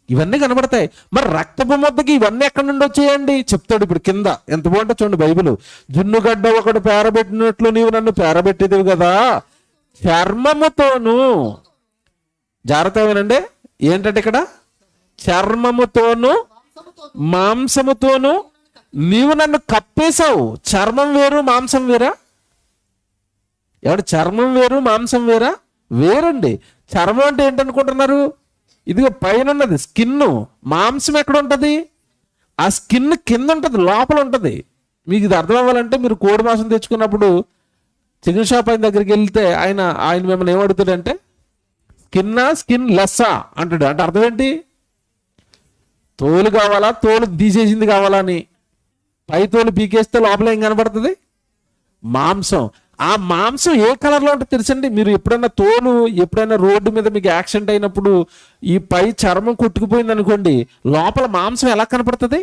Speaker 1: ఇవన్నీ కనబడతాయి. మరి రక్తపు ముద్దకి ఇవన్నీ ఎక్కడి నుండి వచ్చేయండి చెప్తాడు ఇప్పుడు కింద. ఎంత బాగుంటుంది చూడండి బైబిల్. జున్నుగడ్డ ఒకడు పేరబెట్టినట్లు నీవు నన్ను పేరబెట్టిదివి కదా, చర్మముతోను. జాగ్రత్త వినండి, ఏంటంటే ఇక్కడ చర్మముతోను మాంసముతోను నీవు నన్ను కప్పేశావు. చర్మం వేరు మాంసం వేరా? ఎవడు చర్మం వేరు మాంసం వేరా? వేరండి. చర్మం అంటే ఏంటనుకుంటున్నారు? ఇదిగో పైన ఉన్నది స్కిన్. మాంసం ఎక్కడ ఉంటుంది? ఆ స్కిన్ కింద ఉంటుంది, లోపల ఉంటుంది. మీకు ఇది అర్థం అవ్వాలంటే మీరు కోడి మాంసం తెచ్చుకున్నప్పుడు చికెన్ షాప్ ఆయన దగ్గరికి వెళ్తే ఆయన మిమ్మల్ని ఏమడుగుతాడంటే స్కిన్ లెస్సా అంటాడు. అంటే అర్థం ఏంటి? తోలు కావాలా, తోలు తీసేసింది కావాలా అని. పై తోలు పీకేస్తే లోపల ఏం కనబడుతుంది? మాంసం. ఆ మాంసం ఏ కలర్లో ఉంటుంది తెలుసండి? మీరు ఎప్పుడైనా రోడ్డు మీద మీకు యాక్సిడెంట్ అయినప్పుడు ఈ పై చర్మం కొట్టుకుపోయింది అనుకోండి, లోపల మాంసం ఎలా కనపడుతుంది?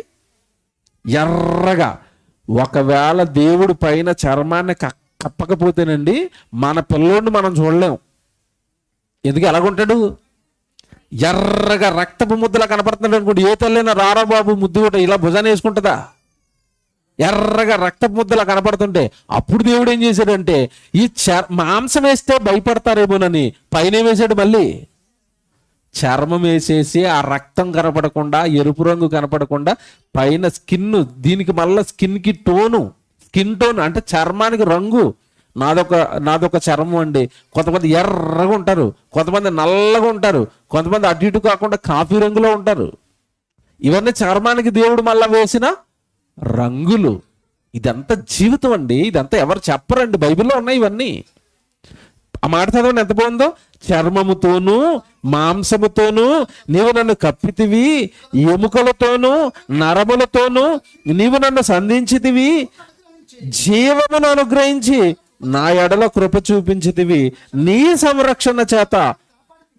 Speaker 1: ఎర్రగా. ఒకవేళ దేవుడు పైన చర్మాన్ని కప్పకపోతేనండి మన పిల్లోడిని మనం చూడలేం. ఎందుకు ఎలాగుంటాడు? ఎర్రగా రక్తపు ముద్దలా కనపడుతున్నాడు అనుకోండి. ఏ తల్లైనా రారా బాబు ముద్దు కూడా ఇలా భుజాన్ని వేసుకుంటుందా? ఎర్రగా రక్తపు ముద్దలా కనపడుతుంటే అప్పుడు దేవుడు ఏం చేశాడంటే ఈ మాంసం వేస్తే భయపడతారేమోనని పైన వేసాడు, మళ్ళీ చర్మం వేసేసి ఆ రక్తం కనపడకుండా, ఎరుపు రంగు కనపడకుండా పైన స్కిన్. దీనికి మళ్ళీ స్కిన్ టోన్ అంటే చర్మానికి రంగు. నాదొక చర్మం అండి. కొంతమంది ఎర్రగా ఉంటారు, కొంతమంది నల్లగా ఉంటారు, కొంతమంది అటు ఇటు కాకుండా కాఫీ రంగులో ఉంటారు. ఇవన్నీ చర్మానికి దేవుడు మళ్ళా వేసిన రంగులు. ఇదంతా జీవితం అండి. ఇదంతా ఎవరు చెప్పరండి, బైబిల్లో ఉన్నాయి ఇవన్నీ. ఆ మాట చదవండి ఎంత బాగుందో. చర్మముతోనూ మాంసముతోనూ నీవు నన్ను కప్పితివి, ఎముకలతోనూ నరములతోనూ నీవు నన్ను సంధించితివి, జీవమును అనుగ్రహించి నా ఎడల కృప చూపించితివి, నీ సంరక్షణ చేత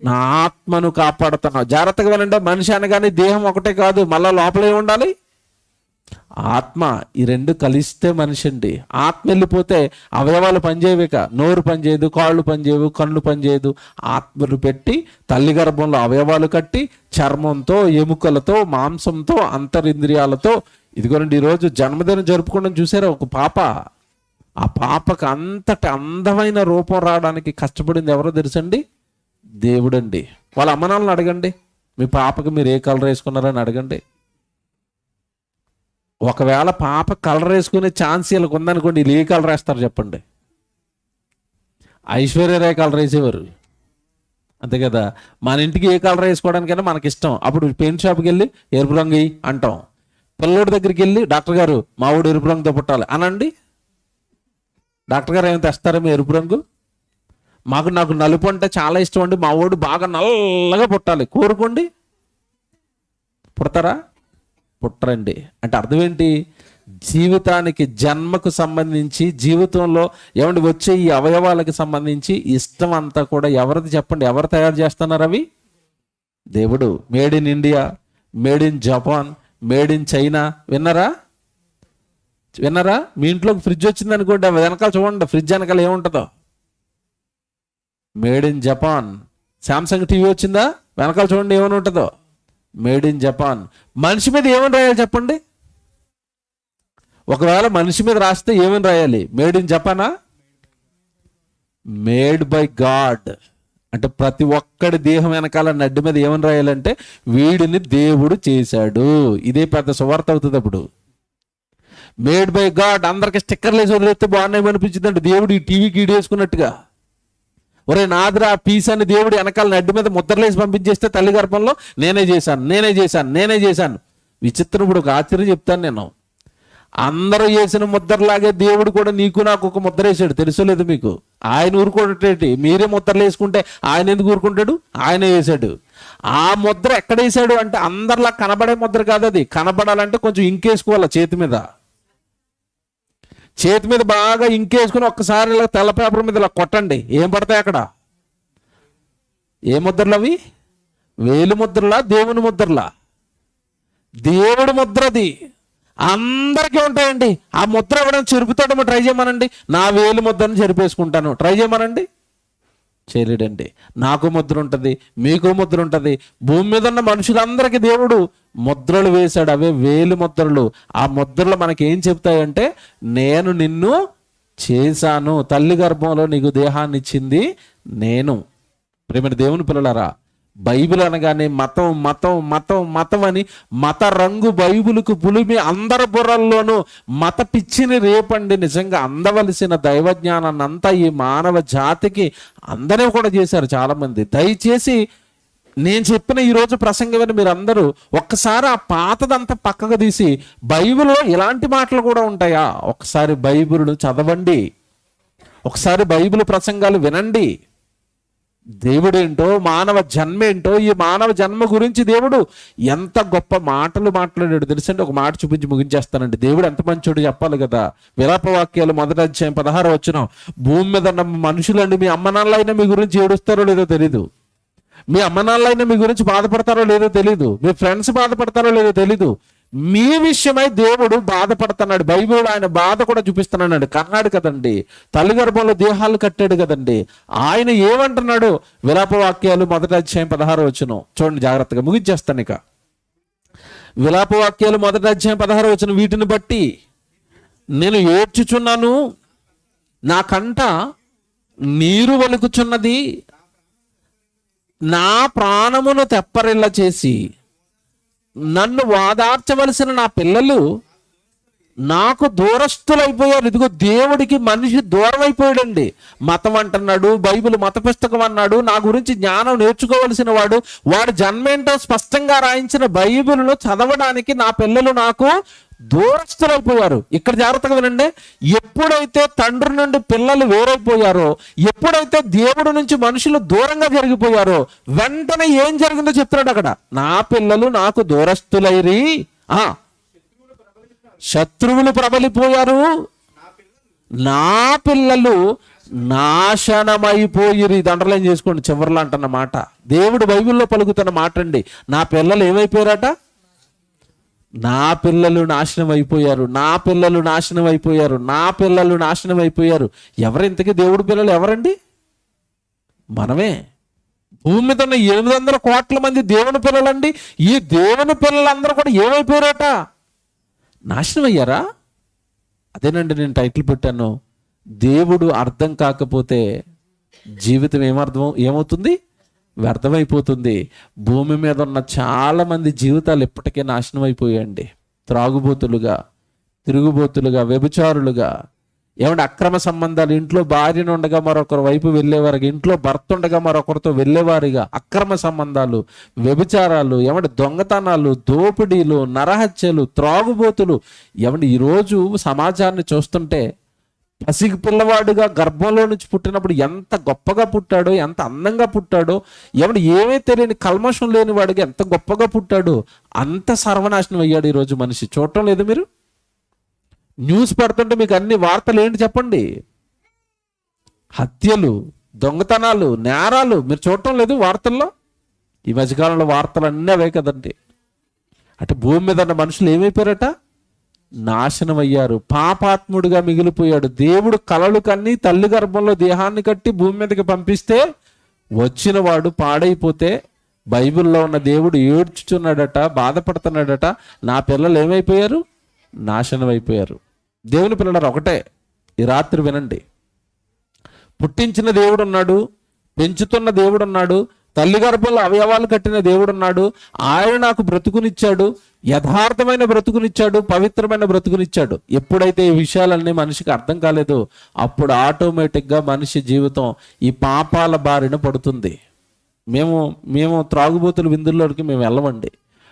Speaker 1: నా ఆత్మను కాపాడుతున్నావు. జాగ్రత్తగా వినండి, మనిషి అనగానే దేహం ఒకటే కాదు, మళ్ళా లోపలే ఉండాలి ఆత్మ. ఈ రెండు కలిస్తే మనిషి అండి. ఆత్మ వెళ్ళిపోతే అవయవాలు పనిచేయవిక, నోరు పనిచేయదు, కాళ్ళు పనిచేయవు, కళ్ళు పనిచేయదు. ఆత్మను పెట్టి తల్లి గర్భంలో అవయవాలు కట్టి చర్మంతో, ఎముకలతో, మాంసంతో, అంతరింద్రియాలతో, ఇదిగోనండి ఈరోజు జన్మదినం జరుపుకోవడం చూసారా ఒక పాప. ఆ పాపకు అంతటి అందమైన రూపం రావడానికి కష్టపడింది ఎవరో తెలుసండి? దేవుడండి. వాళ్ళ అమ్మనాన్నని అడగండి, మీ పాపకి మీరు ఏ కలర్ వేసుకున్నారని అడగండి. ఒకవేళ పాప కలర్ వేసుకునే ఛాన్స్ వీళ్ళకి ఉందనుకోండి, వీళ్ళు ఏ కలర్ వేస్తారు చెప్పండి? ఐశ్వర్యరాయ్ కలర్ వేసేవారు, అంతే కదా. మన ఇంటికి ఏ కలర్ వేసుకోవడానికైనా మనకి ఇష్టం. అప్పుడు పెయింట్ షాప్కి వెళ్ళి ఎరుపు రంగు అంటాం. పిల్లోడి దగ్గరికి వెళ్ళి డాక్టర్ గారు మా ఊడు ఎరుపు రంగుతో పుట్టాలి అనండి. డాక్టర్ గారు ఏమైనా తెస్తారా మీ ఎరుపు రంగు? నాకు నలుపు అంటే చాలా ఇష్టం అండి, మా ఊడు బాగా నల్లగా పుట్టాలి కోరుకోండి. పుడతారా? పుట్టరండి. అంటే అర్థం ఏంటి? జీవితానికి, జన్మకు సంబంధించి, జీవితంలో ఏమంటే వచ్చే ఈ అవయవాలకు సంబంధించి ఇష్టం అంతా కూడా ఎవరిది చెప్పండి? ఎవరు తయారు చేస్తున్నారు అవి? దేవుడు. Made in India, made in Japan, made in China. విన్నారా? మీ ఇంట్లోకి ఫ్రిడ్జ్ వచ్చింది అనుకోండి, వెనకాల చూడండి, ఫ్రిడ్జ్ వెనకాల ఏముంటుందో. Made in Japan. Samsung TV వచ్చిందా, వెనకాల చూడండి ఏమని ఉంటుందో, మేడ్ ఇన్ జపాన్. మనిషి మీద ఏమని రాయాలి చెప్పండి? ఒకవేళ మనిషి మీద రాస్తే ఏమని రాయాలి? మేడ్ ఇన్ జపానా? Made by god. అంటే ప్రతి ఒక్కడి దేహం వెనకాల నడ్డి మీద ఏమని రాయాలంటే వీడిని దేవుడు చేశాడు. ఇదే పెద్ద సువార్త అవుతుంది అప్పుడు. Made by God. అందరికి స్టిక్కర్లు వేసి వదిలేస్తే బాగున్నాయి అనిపించిందండి, దేవుడు ఈ టీవీకి ఈడేసుకున్నట్టుగా. ఒరే నాదిరా పీస్ అని దేవుడు వెనకాల నడ్డి మీద ముద్రలేసి పంపించేస్తే తల్లి గర్భంలో నేనే చేశాను. విచిత్రం. ఇప్పుడు ఒక ఆశ్చర్యం చెప్తాను నేను. అందరూ వేసిన ముద్రలాగే దేవుడు కూడా నీకు నాకు ఒక ముద్ర వేసాడు, తెలుసలేదు మీకు? ఆయన ఊరుకోటేటి, మీరే ముద్రలు వేసుకుంటే ఆయన ఎందుకు ఊరుకుంటాడు? ఆయన వేసాడు. ఆ ముద్ర ఎక్కడ వేసాడు అంటే అందరిలా కనబడే ముద్ర కాదు అది. కనబడాలంటే కొంచెం ఇంకేసుకోవాలి చేతి మీద బాగా ఇంకేసుకుని ఒక్కసారి ఇలా తెల్ల పేపర్ మీద ఇలా కొట్టండి, ఏం పడతాయి అక్కడ? ఏ ముద్రలు అవి? వేలు ముద్రలా, దేవుని ముద్రలా? దేవుడి ముద్రది. అందరికీ ఉంటాయండి. ఆ ముద్ర ఎవరైనా చెరుపుతాడేమో ట్రై చేయమనండి. నా వేలు ముద్రను చెరిపేసుకుంటాను, ట్రై చేయమనండి. చేయలేడండి. నాకు ముద్ర ఉంటుంది, మీకు ముద్ర ఉంటుంది. భూమి మీద ఉన్న మనుషులందరికీ దేవుడు ముద్రలు వేశాడు, అవే వేలు ముద్రలు. ఆ ముద్రలు మనకి ఏం చెప్తాయంటే నేను నిన్ను చేశాను, తల్లి గర్భంలో నీకు దేహాన్ని ఇచ్చింది నేను. ప్రేమ దేవుని పిల్లలారా, బైబిల్ అనగానే మతం అని మత రంగు బైబిల్కు పులిమి అందరి బుర్రల్లోనూ మత పిచ్చిని రేపండి. నిజంగా అందవలసిన దైవజ్ఞానాన్ని అంతా ఈ మానవ జాతికి అందరూ కూడా చేశారు చాలామంది. దయచేసి నేను చెప్పిన ఈరోజు ప్రసంగమని మీరు అందరూ ఒక్కసారి ఆ పాతదంతా పక్కకు తీసి బైబిల్లో ఇలాంటి మాటలు కూడా ఉంటాయా ఒకసారి బైబిల్ను చదవండి, ఒకసారి బైబిల్ ప్రసంగాలు వినండి. దేవుడేంటో, మానవ జన్మ ఏంటో, ఈ మానవ జన్మ గురించి దేవుడు ఎంత గొప్ప మాటలు మాట్లాడాడు తెలుసండి. ఒక మాట చూపించి ముగించేస్తానండి. దేవుడు ఎంత మంచోడు చెప్పాలి కదా. విలాపవాక్యాలు 1వ అధ్యాయం 16వ వచనం. భూమి మీద ఉన్న మనుషులండి, మీ అమ్మ నాన్నలైనా మీ గురించి ఏడుస్తారో లేదో తెలీదు, మీ అమ్మ నాన్నలైనా మీ గురించి బాధపడతారో లేదో తెలీదు, మీ ఫ్రెండ్స్ బాధపడతారో లేదో తెలీదు, మీ విషయమై దేవుడు బాధపడుతున్నాడు. బైబిల్ ఆయన బాధ కూడా చూపిస్తున్నాడు. కన్నాడు కదండి, తల్లి గర్భంలో దేహాలు కట్టాడు కదండి. ఆయన ఏమంటున్నాడు? విలాపవాక్యాలు 1వ అధ్యాయం 16వ వచనం చూడండి జాగ్రత్తగా, ముగించేస్తాను ఇక. విలాపవాక్యాలు 1వ అధ్యాయం 16వ వచనం. వీటిని బట్టి నేను ఏడ్చుచున్నాను, నా కంట నీరు వలుకుచున్నది, నా ప్రాణమును తెప్పరిల్ల చేసి నన్ను వాదార్చవలసిన నా పిల్లలు నాకు దూరస్తులైపోయారు. ఇదిగో దేవుడికి మనిషి దూరం అయిపోయాడండి. మతం అంటున్నాడు, బైబిల్ మత పుస్తకం అన్నాడు, నా గురించి జ్ఞానం నేర్చుకోవలసిన వాడు జన్మేంటో స్పష్టంగా రాయించిన బైబిల్ను చదవడానికి నా పిల్లలు నాకు దూరస్తులైపోయారు. ఇక్కడ జాగ్రత్తగా వినండి. ఎప్పుడైతే తండ్రి నుండి పిల్లలు వేరైపోయారో, ఎప్పుడైతే దేవుడి నుంచి మనుషులు దూరంగా జరిగిపోయారో, వెంటనే ఏం జరిగిందో చెప్తున్నాడు అక్కడ. నా పిల్లలు నాకు దూరస్తులైరి, శత్రువులు ప్రబలిపోయారు, నా పిల్లలు నాశనమైపోయిరి. ఇది అండర్లైన్ చేసుకోండి, చివరిలో అంటున్న మాట దేవుడు బైబిల్లో పలుకుతున్న మాట అండి. నా పిల్లలు ఏమైపోయారట? నా పిల్లలు నాశనం అయిపోయారు, నా పిల్లలు నాశనం అయిపోయారు, నా పిల్లలు నాశనం అయిపోయారు. ఎవరు ఇంతకీ దేవుడి పిల్లలు ఎవరండి? మనమే. భూమి మీద ఉన్న 800 కోట్ల మంది దేవుని పిల్లలండి. ఈ దేవుని పిల్లలందరూ కూడా ఏమైపోయారట? నాశనం అయ్యారా? అదేనండి నేను టైటిల్ పెట్టాను, దేవుడు అర్థం కాకపోతే జీవితం ఏమవుతుంది? వ్యర్థమైపోతుంది. భూమి మీద ఉన్న చాలా మంది జీవితాలు ఇప్పటికే నాశనం అయిపోయాయండి. త్రాగుబోతులుగా, తిరుగుబోతులుగా, వ్యభిచారులుగా, ఏమంటే అక్రమ సంబంధాలు, ఇంట్లో భార్యను ఉండగా మరొకరి వైపు వెళ్ళేవారుగా, ఇంట్లో భర్త ఉండగా మరొకరితో వెళ్ళేవారిగా, అక్రమ సంబంధాలు, వ్యభిచారాలు, ఏమంటే దొంగతనాలు, దోపిడీలు, నరహత్యలు, త్రాగుబోతులు. ఏమంటే ఈరోజు సమాజాన్ని చూస్తుంటే పసిగి పిల్లవాడుగా గర్భంలో నుంచి పుట్టినప్పుడు ఎంత గొప్పగా పుట్టాడో, ఎంత అందంగా పుట్టాడో, ఏమీ తెలియని కల్మషం లేని వాడిగా ఎంత గొప్పగా పుట్టాడో అంత సర్వనాశనం అయ్యాడు ఈరోజు మనిషి. చూడటం లేదు మీరు? న్యూస్ పడుతుంటే మీకు అన్ని వార్తలు ఏంటి చెప్పండి? హత్యలు, దొంగతనాలు, నేరాలు మీరు చూడటం లేదు వార్తల్లో? ఈ మధ్యకాలంలో వార్తలు అన్నీ అవే కదండి. అంటే భూమి మీద ఉన్న మనుషులు ఏమైపోయారట? నాశనం అయ్యారు. పాపాత్ముడుగా మిగిలిపోయాడు. దేవుడు కలలు కన్ని తల్లి గర్భంలో దేహాన్ని కట్టి భూమి మీదకి పంపిస్తే వచ్చిన వాడు పాడైపోతే బైబిల్లో ఉన్న దేవుడు ఏడ్చుచున్నాడట, బాధపడుతున్నాడట. నా పిల్లలు ఏమైపోయారు? నాశనం అయిపోయారు. దేవుని పిల్లలు ఒకటే, ఈ రాత్రి వినండి. పుట్టించిన దేవుడు ఉన్నాడు, పెంచుతున్న దేవుడు ఉన్నాడు, తల్లి గర్భంలో అవయవాలు కట్టిన దేవుడు ఉన్నాడు. ఆయన నాకు బ్రతుకునిచ్చాడు, యథార్థమైన బ్రతుకునిచ్చాడు, పవిత్రమైన బ్రతుకునిచ్చాడు. ఎప్పుడైతే ఈ విషయాలన్నీ మనిషికి అర్థం కాలేదో అప్పుడు ఆటోమేటిక్గా మనిషి జీవితం ఈ పాపాల బారిన పడుతుంది. మేము త్రాగుబోతుల విందుల్లోకి మేము వెళ్ళమండి.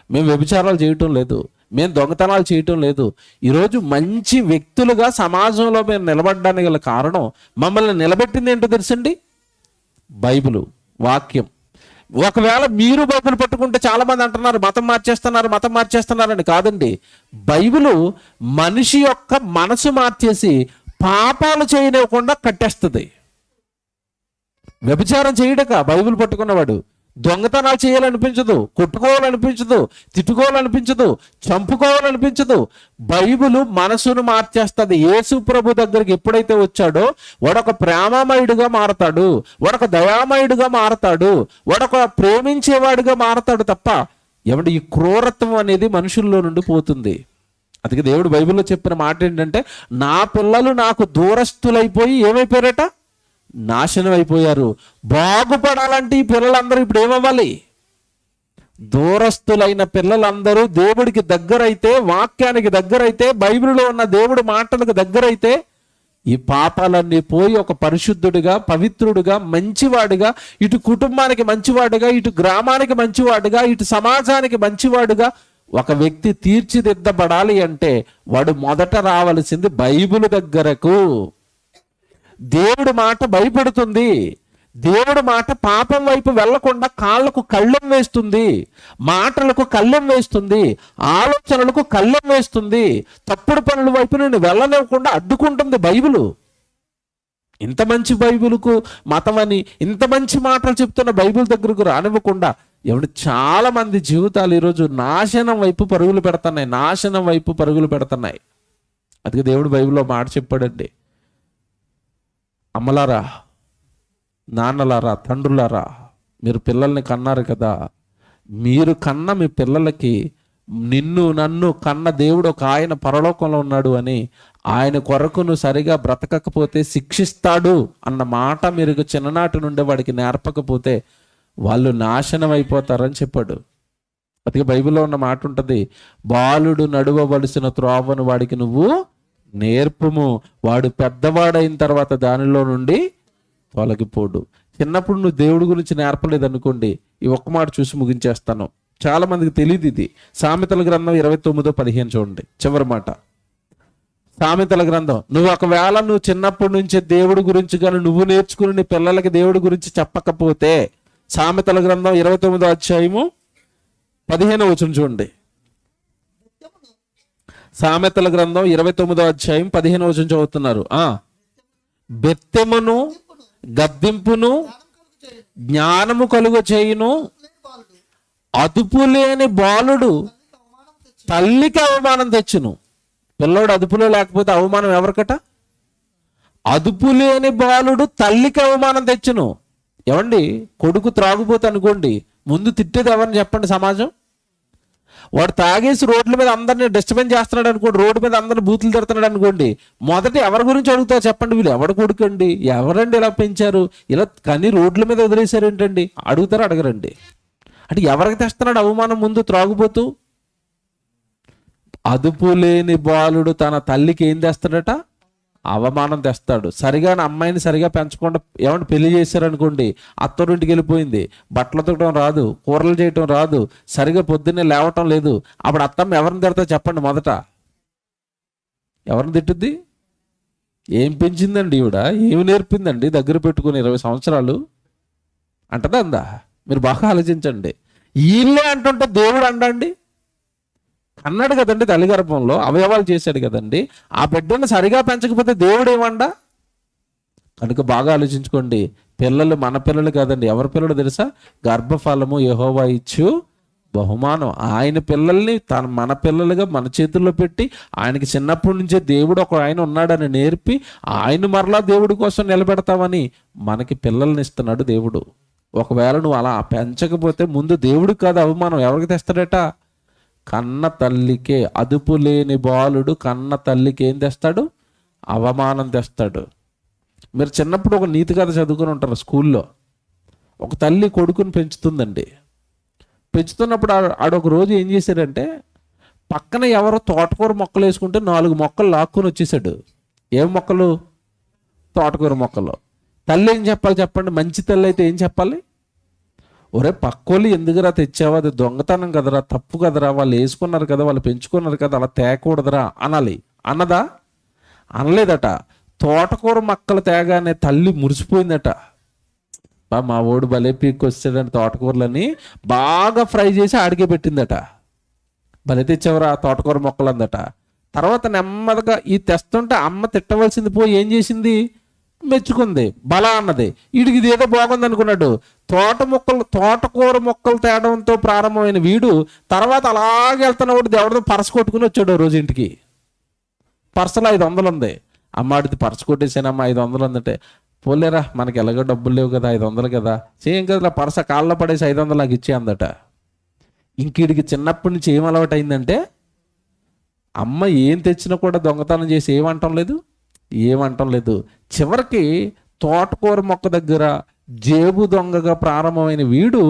Speaker 1: మేము వ్యభిచారాలు చేయటం లేదు, మేము దొంగతనాలు చేయటం లేదు. ఈరోజు మంచి వ్యక్తులుగా సమాజంలో మేము నిలబడడానికి గల కారణం, మమ్మల్ని నిలబెట్టింది ఏంటో తెలుసండి? బైబిలు, వాక్యం. ఒకవేళ మీరు బైబిల్ పట్టుకుంటే చాలా మంది అంటున్నారు మతం మార్చేస్తున్నారని. కాదండి, బైబిలు మనిషి యొక్క మనసు మార్చేసి పాపాలు చేయనివ్వకుండా కట్టేస్తుంది. వ్యభిచారం చేయడక బైబిల్ పట్టుకున్నవాడు దొంగతనాలు చేయాలనిపించదు, కొట్టుకోవాలనిపించదు, తిట్టుకోవాలనిపించదు, చంపుకోవాలనిపించదు. బైబిల్ మనసును మార్చేస్తుంది. యేసు ప్రభు దగ్గరికి ఎప్పుడైతే వచ్చాడో వాడొక ప్రేమమయుడిగా మారతాడు, వాడొక దయామయుడిగా మారతాడు, వాడొక ప్రేమించేవాడిగా మారతాడు తప్ప ఈ క్రూరత్వం అనేది మనుషుల్లో నుండి పోతుంది. అందుకే దేవుడు బైబిల్లో చెప్పిన మాట ఏంటంటే, నా పిల్లలు నాకు దూరస్తులైపోయి ఏమైపోయారట? నాశనం అయిపోయారు. బాగుపడాలంటే ఈ పిల్లలందరూ ఇప్పుడు ఏమవ్వాలి? దూరస్తులైన పిల్లలందరూ దేవుడికి దగ్గరైతే, వాక్యానికి దగ్గరైతే, బైబిల్లో ఉన్న దేవుడి మాటలకు దగ్గరైతే ఈ పాపాలన్నీ పోయి ఒక పరిశుద్ధుడిగా, పవిత్రుడిగా, మంచివాడిగా, ఇటు కుటుంబానికి మంచివాడిగా, ఇటు గ్రామానికి మంచివాడిగా, ఇటు సమాజానికి మంచివాడిగా ఒక వ్యక్తి తీర్చిదిద్దబడాలి అంటే వాడు మొదట రావలసింది బైబిల్ దగ్గరకు. దేవుడి మాట భయపెడుతుంది. దేవుడి మాట పాపం వైపు వెళ్లకుండా కాళ్ళకు కళ్ళెం వేస్తుంది, మాటలకు కళ్ళెం వేస్తుంది, ఆలోచనలకు కళ్ళెం వేస్తుంది, తప్పుడు పనుల వైపు నేను వెళ్ళనివ్వకుండా అడ్డుకుంటుంది బైబిలు. ఇంత మంచి బైబిల్కు మతమని ఇంత మంచి మాటలు చెప్తున్న బైబిల్ దగ్గరకు రానివ్వకుండా చాలా మంది జీవితాలు ఈరోజు నాశనం వైపు పరుగులు పెడుతున్నాయి. అందుకే దేవుడు బైబిల్లో మాట చెప్పాడండి, అమ్మలారా, నాన్నలారా, తండ్రులారా, మీరు పిల్లల్ని కన్నారు కదా, మీరు కన్న మీ పిల్లలకి నిన్ను నన్ను కన్న దేవుడు ఒక ఆయన పరలోకంలో ఉన్నాడు అని, ఆయన కొరకు నువ్వు సరిగా బ్రతకకపోతే శిక్షిస్తాడు అన్న మాట మీరు చిన్ననాటి నుండి వాడికి నేర్పకపోతే వాళ్ళు నాశనం అయిపోతారని చెప్పాడు. అందుకే బైబిల్లో ఉన్న మాట ఉంటుంది, బాలుడు నడువవలసిన త్రోవను వాడికి నువ్వు నేర్పుము, వాడు పెద్దవాడైన తర్వాత దానిలో నుండి తొలగిపోడు. చిన్నప్పుడు నువ్వు దేవుడి గురించి నేర్పలేదు అనుకోండి, ఈ ఒక్క మాట చూసి ముగించేస్తాను. చాలా మందికి తెలియదు ఇది. సామెతల గ్రంథం 29:15 చూడండి, చివరి మాట. సామెతల గ్రంథం, నువ్వు చిన్నప్పటి నుంచే దేవుడి గురించి కానీ నువ్వు నేర్చుకుని నీ పిల్లలకి దేవుడి గురించి చెప్పకపోతే, సామెతల గ్రంథం 29:15 చూడండి. సామెతల గ్రంథం 29:15 చదువుతున్నారు. బెత్తెమును గద్దింపును జ్ఞానము కలుగ చేయును, అదుపు లేని బాలుడు తల్లికి అవమానం తెచ్చును. పిల్లోడు అదుపులో లేకపోతే అవమానం ఎవరికట? అదుపు లేని బాలుడు తల్లికి అవమానం తెచ్చును. ఏమండి, కొడుకు త్రాగుపోతే అనుకోండి, ముందు తిట్టేది ఎవరిని చెప్పండి? సమాజం. వాడు తాగేసి రోడ్ల మీద అందరినీ డిస్టర్బెన్స్ చేస్తున్నాడు అనుకోండి, రోడ్డు మీద అందరిని బూతులు తిడుతున్నాడు అనుకోండి, మొదట ఎవరి గురించి అడుగుతారు చెప్పండి? వీళ్ళు ఎవడు కొడుకండి, ఎవరండి ఇలా పెంచారు, ఇలా కానీ రోడ్ల మీద వదిలేశారు ఏంటండి అడుగుతారు? అడగరండి. అంటే ఎవరికి తెస్తున్నాడు అవమానం ముందు? త్రాగుపోతూ. అదుపు లేని బాలుడు తన తల్లికి ఏం తెస్తాడట? అవమానం తెస్తాడు. సరిగా అమ్మాయిని సరిగా పెంచకుండా ఏమంటే పెళ్లి చేశారనుకోండి, అత్తోరింటికి వెళ్ళిపోయింది, బట్టలు ఉతకడం రాదు, కూరలు చేయటం రాదు, సరిగా పొద్దున్నే లేవటం లేదు, అప్పుడు అత్తమ్మ ఎవరిని తిడతా చెప్పండి? మొదట ఎవరిని తిట్టుద్ది? ఏం పెంచిందండి ఈవిడ, ఏమి నేర్పిందండి దగ్గర పెట్టుకుని 20 సంవత్సరాలు అంటదా అందా? మీరు బాగా ఆలోచించండి. వీళ్ళే అంటుంటే దేవుడు అండండి? అన్నాడు కదండి, తల్లి గర్భంలో అవయవాలు చేశాడు కదండి. ఆ బిడ్డను సరిగా పెంచకపోతే దేవుడు ఏమండా? కనుక బాగా ఆలోచించుకోండి. పిల్లలు మన పిల్లలు కాదండి. ఎవరి పిల్లలు తెలుసా? గర్భఫలము యెహోవా ఇచ్చు బహుమానం. ఆయన పిల్లల్ని మన పిల్లలుగా మన చేతుల్లో పెట్టి, ఆయనకి చిన్నప్పటి నుంచే దేవుడు ఆయన ఉన్నాడని నేర్పి, ఆయన మరలా దేవుడి కోసం నిలబెడతామని మనకి పిల్లల్ని ఇస్తున్నాడు దేవుడు. ఒకవేళ నువ్వు అలా పెంచకపోతే ముందు దేవుడికి కాదు అవమానం, ఎవరికి తెస్తాడట? కన్న తల్లికే. అదుపు లేని బాలుడు కన్న తల్లికి ఏం తెస్తాడు? అవమానం తెస్తాడు. మీరు చిన్నప్పుడు ఒక నీతి కథ చదువుకుని ఉంటారు స్కూల్లో. ఒక తల్లి కొడుకుని పెంచుతుందండి. పెంచుతున్నప్పుడు ఆడొక రోజు ఏం చేశాడంటే, పక్కన ఎవరో తోటకూర మొక్కలు వేసుకుంటే 4 మొక్కలు లాక్కుని వచ్చేసాడు. ఏం మొక్కలు? తోటకూర మొక్కలు. తల్లి ఏం చెప్పాలి చెప్పండి? మంచి తల్లి అయితే ఏం చెప్పాలి? ఒరే పక్కోళ్ళు ఎందుకురా తెచ్చావు, అది దొంగతనం కదరా, తప్పు కదరా, వాళ్ళు వేసుకున్నారు కదా, వాళ్ళు పెంచుకున్నారు కదా, అలా తేకూడదురా అనాలి. అన్నదా? అనలేదట. తోటకూర మొక్కలు తేగానే తల్లి మురిసిపోయిందట. మా ఓడు భలే పీక్కి వచ్చాడని తోటకూరలని బాగా ఫ్రై చేసి ఆడికే పెట్టిందట. భలే తెచ్చావురా తోటకూర మొక్కలు అందట. తర్వాత నెమ్మదిగా ఈ తెస్తుంటే అమ్మ తిట్టవలసింది పోయి ఏం చేసింది? మెచ్చుకుంది, బలా అన్నది. వీడికి ఇది ఏదో బాగుంది అనుకున్నాడు. తోటకూర మొక్కలు తేడంతో ప్రారంభమైన వీడు తర్వాత అలాగే వెళ్తున్నవాడు దేవుడితో పరస కొట్టుకుని వచ్చాడు రోజు ఇంటికి. పర్సలో 500 ఉంది. అమ్మాడిది పరస కొట్టేసానమ్మా 500 ఉందంటే, పోలేరా మనకి ఎలాగో డబ్బులు లేవు కదా, 500 కదా, చేయం కదా, పరస కాళ్ళలో పడేసి 500 నాకు ఇచ్చే అందట. ఇంకీడికి చిన్నప్పటి నుంచి ఏం అలవాటు అయిందంటే, అమ్మ ఏం తెచ్చినా కూడా దొంగతనం చేసి ఏమంటం లేదు. చివరికి తోటకూర మొక్క దగ్గర జేబు దొంగగా ప్రారంభమైన వీడు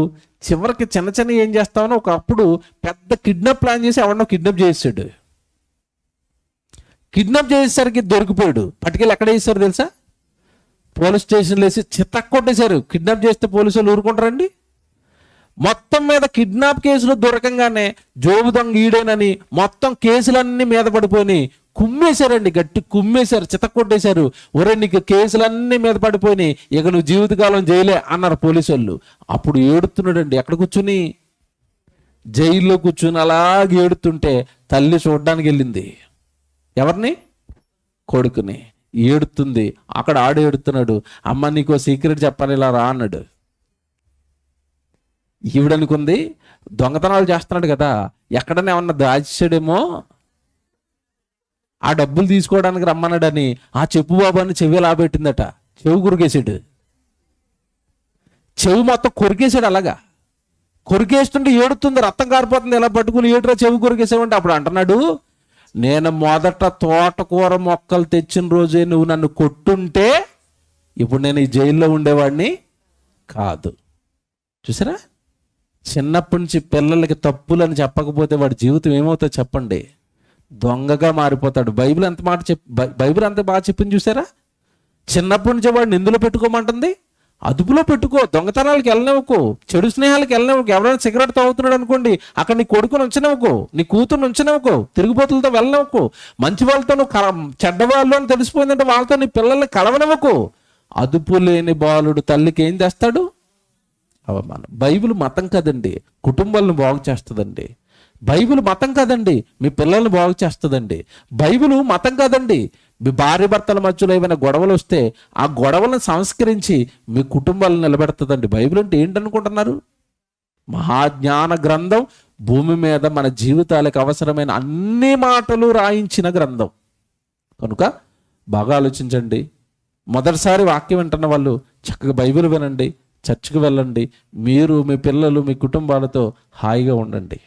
Speaker 1: చివరికి చిన్న ఏం చేస్తామని ఒకప్పుడు పెద్ద కిడ్నాప్ ప్లాన్ చేసి ఎవరినో కిడ్నాప్ చేసాడు. కిడ్నాప్ చేసేసరికి దొరికిపోయాడు. పట్టుకెళ్ళి ఎక్కడ వేసారు తెలుసా? పోలీస్ స్టేషన్లో వేసి చితక్కొట్టేశారు. కిడ్నాప్ చేస్తే పోలీసులు ఊరుకుంటారండి? మొత్తం మీద కిడ్నాప్ కేసులు దొరకంగానే జోబు దొంగ ఈడేనని మొత్తం కేసులన్నీ మీద పడిపోయి కుమ్మేశారండి. గట్టి కుమ్మేశారు, చితక్కొట్టేశారు. ఒరే నీకు కేసులన్నీ మీద పడిపోయినాయి, ఇక నువ్వు జీవితకాలం జైలే అన్నారు పోలీసు వాళ్ళు. అప్పుడు ఏడుతున్నాడండి. ఎక్కడ కూర్చుని? జైల్లో కూర్చుని అలాగే ఏడుతుంటే తల్లి చూడడానికి వెళ్ళింది. ఎవరిని? కొడుకుని. ఏడుతుంది. అక్కడ ఆడు ఏడుతున్నాడు. అమ్మ నీకో సీక్రెట్ చెప్పాలి, ఇలా రా అన్నాడు. ఈవిడనుకుంది దొంగతనాలు చేస్తున్నాడు కదా, ఎక్కడనే ఏమన్నా దాచాడేమో, ఆ డబ్బులు తీసుకోవడానికి రమ్మన్నాడని ఆ చెప్పు బాబు అని చెవి ఎలా పెట్టిందట. చెవు కొరికేసాడు. చెవి మొత్తం కొరికేసాడు. అలాగా కొరికేస్తుంటే ఏడుతుంది, రక్తం కారిపోతుంది. ఎలా పట్టుకుని ఏడురా చెవి కొరికేసావంటే అప్పుడు అంటున్నాడు, నేను మొదట తోటకూర మొక్కలు తెచ్చిన రోజే నువ్వు నన్ను కొట్టుంటే ఇప్పుడు నేను ఈ జైల్లో ఉండేవాడిని కాదు. చూసారా? చిన్నప్పటి నుంచి పిల్లలకి తప్పులని చెప్పకపోతే వాడి జీవితం ఏమవుతుందో చెప్పండి. దొంగగా మారిపోతాడు. బైబిల్ ఎంత మాట బైబిల్ ఎంత బాగా చెప్పింది చూసారా? చిన్నప్పటి నుంచి వాడిని ఎందులో పెట్టుకోమంటుంది? అదుపులో పెట్టుకో. దొంగతనాలకు వెళ్ళనివ్వకు, చెడు స్నేహాలకు వెళ్ళనివ్వకు. ఎవరైనా సిగరెట్ తాగుతున్నాడు అనుకోండి, అక్కడ నీ కొడుకుని ఉంచనివ్వకు, నీ కూతురుని ఉంచనివ్వకు, తిరుగుబోతులతో వెళ్ళనివ్వకు. మంచి వాళ్ళతో నువ్వు చెడ్డవాళ్ళు అని తెలిసిపోయిందంటే వాళ్ళతో నీ పిల్లల్ని కలవనివ్వకు. అదుపు లేని బాలుడు తల్లికి ఏం చేస్తాడు? అవమానం. బైబిల్ మతం కదండి, కుటుంబాలను బాగు చేస్తుందండి. బైబిల్ మతం కాదండి, మీ పిల్లల్ని బాగు చేస్తుందండి. బైబిల్ మతం కాదండి, మీ భార్య భర్తల మధ్యలో ఏమైనా గొడవలు వస్తే ఆ గొడవలను సంస్కరించి మీ కుటుంబాలను నిలబెడుతుందండి. బైబిల్ అంటే ఏంటనుకుంటున్నారు? మహాజ్ఞాన గ్రంథం. భూమి మీద మన జీవితాలకు అవసరమైన అన్ని మాటలు రాయించిన గ్రంథం. కనుక బాగా ఆలోచించండి. మొదటిసారి వాక్యం వింటున్న వాళ్ళు చక్కగా బైబిల్ వినండి, చర్చికి వెళ్ళండి. మీరు, మీ పిల్లలు, మీ కుటుంబాలతో హాయిగా ఉండండి.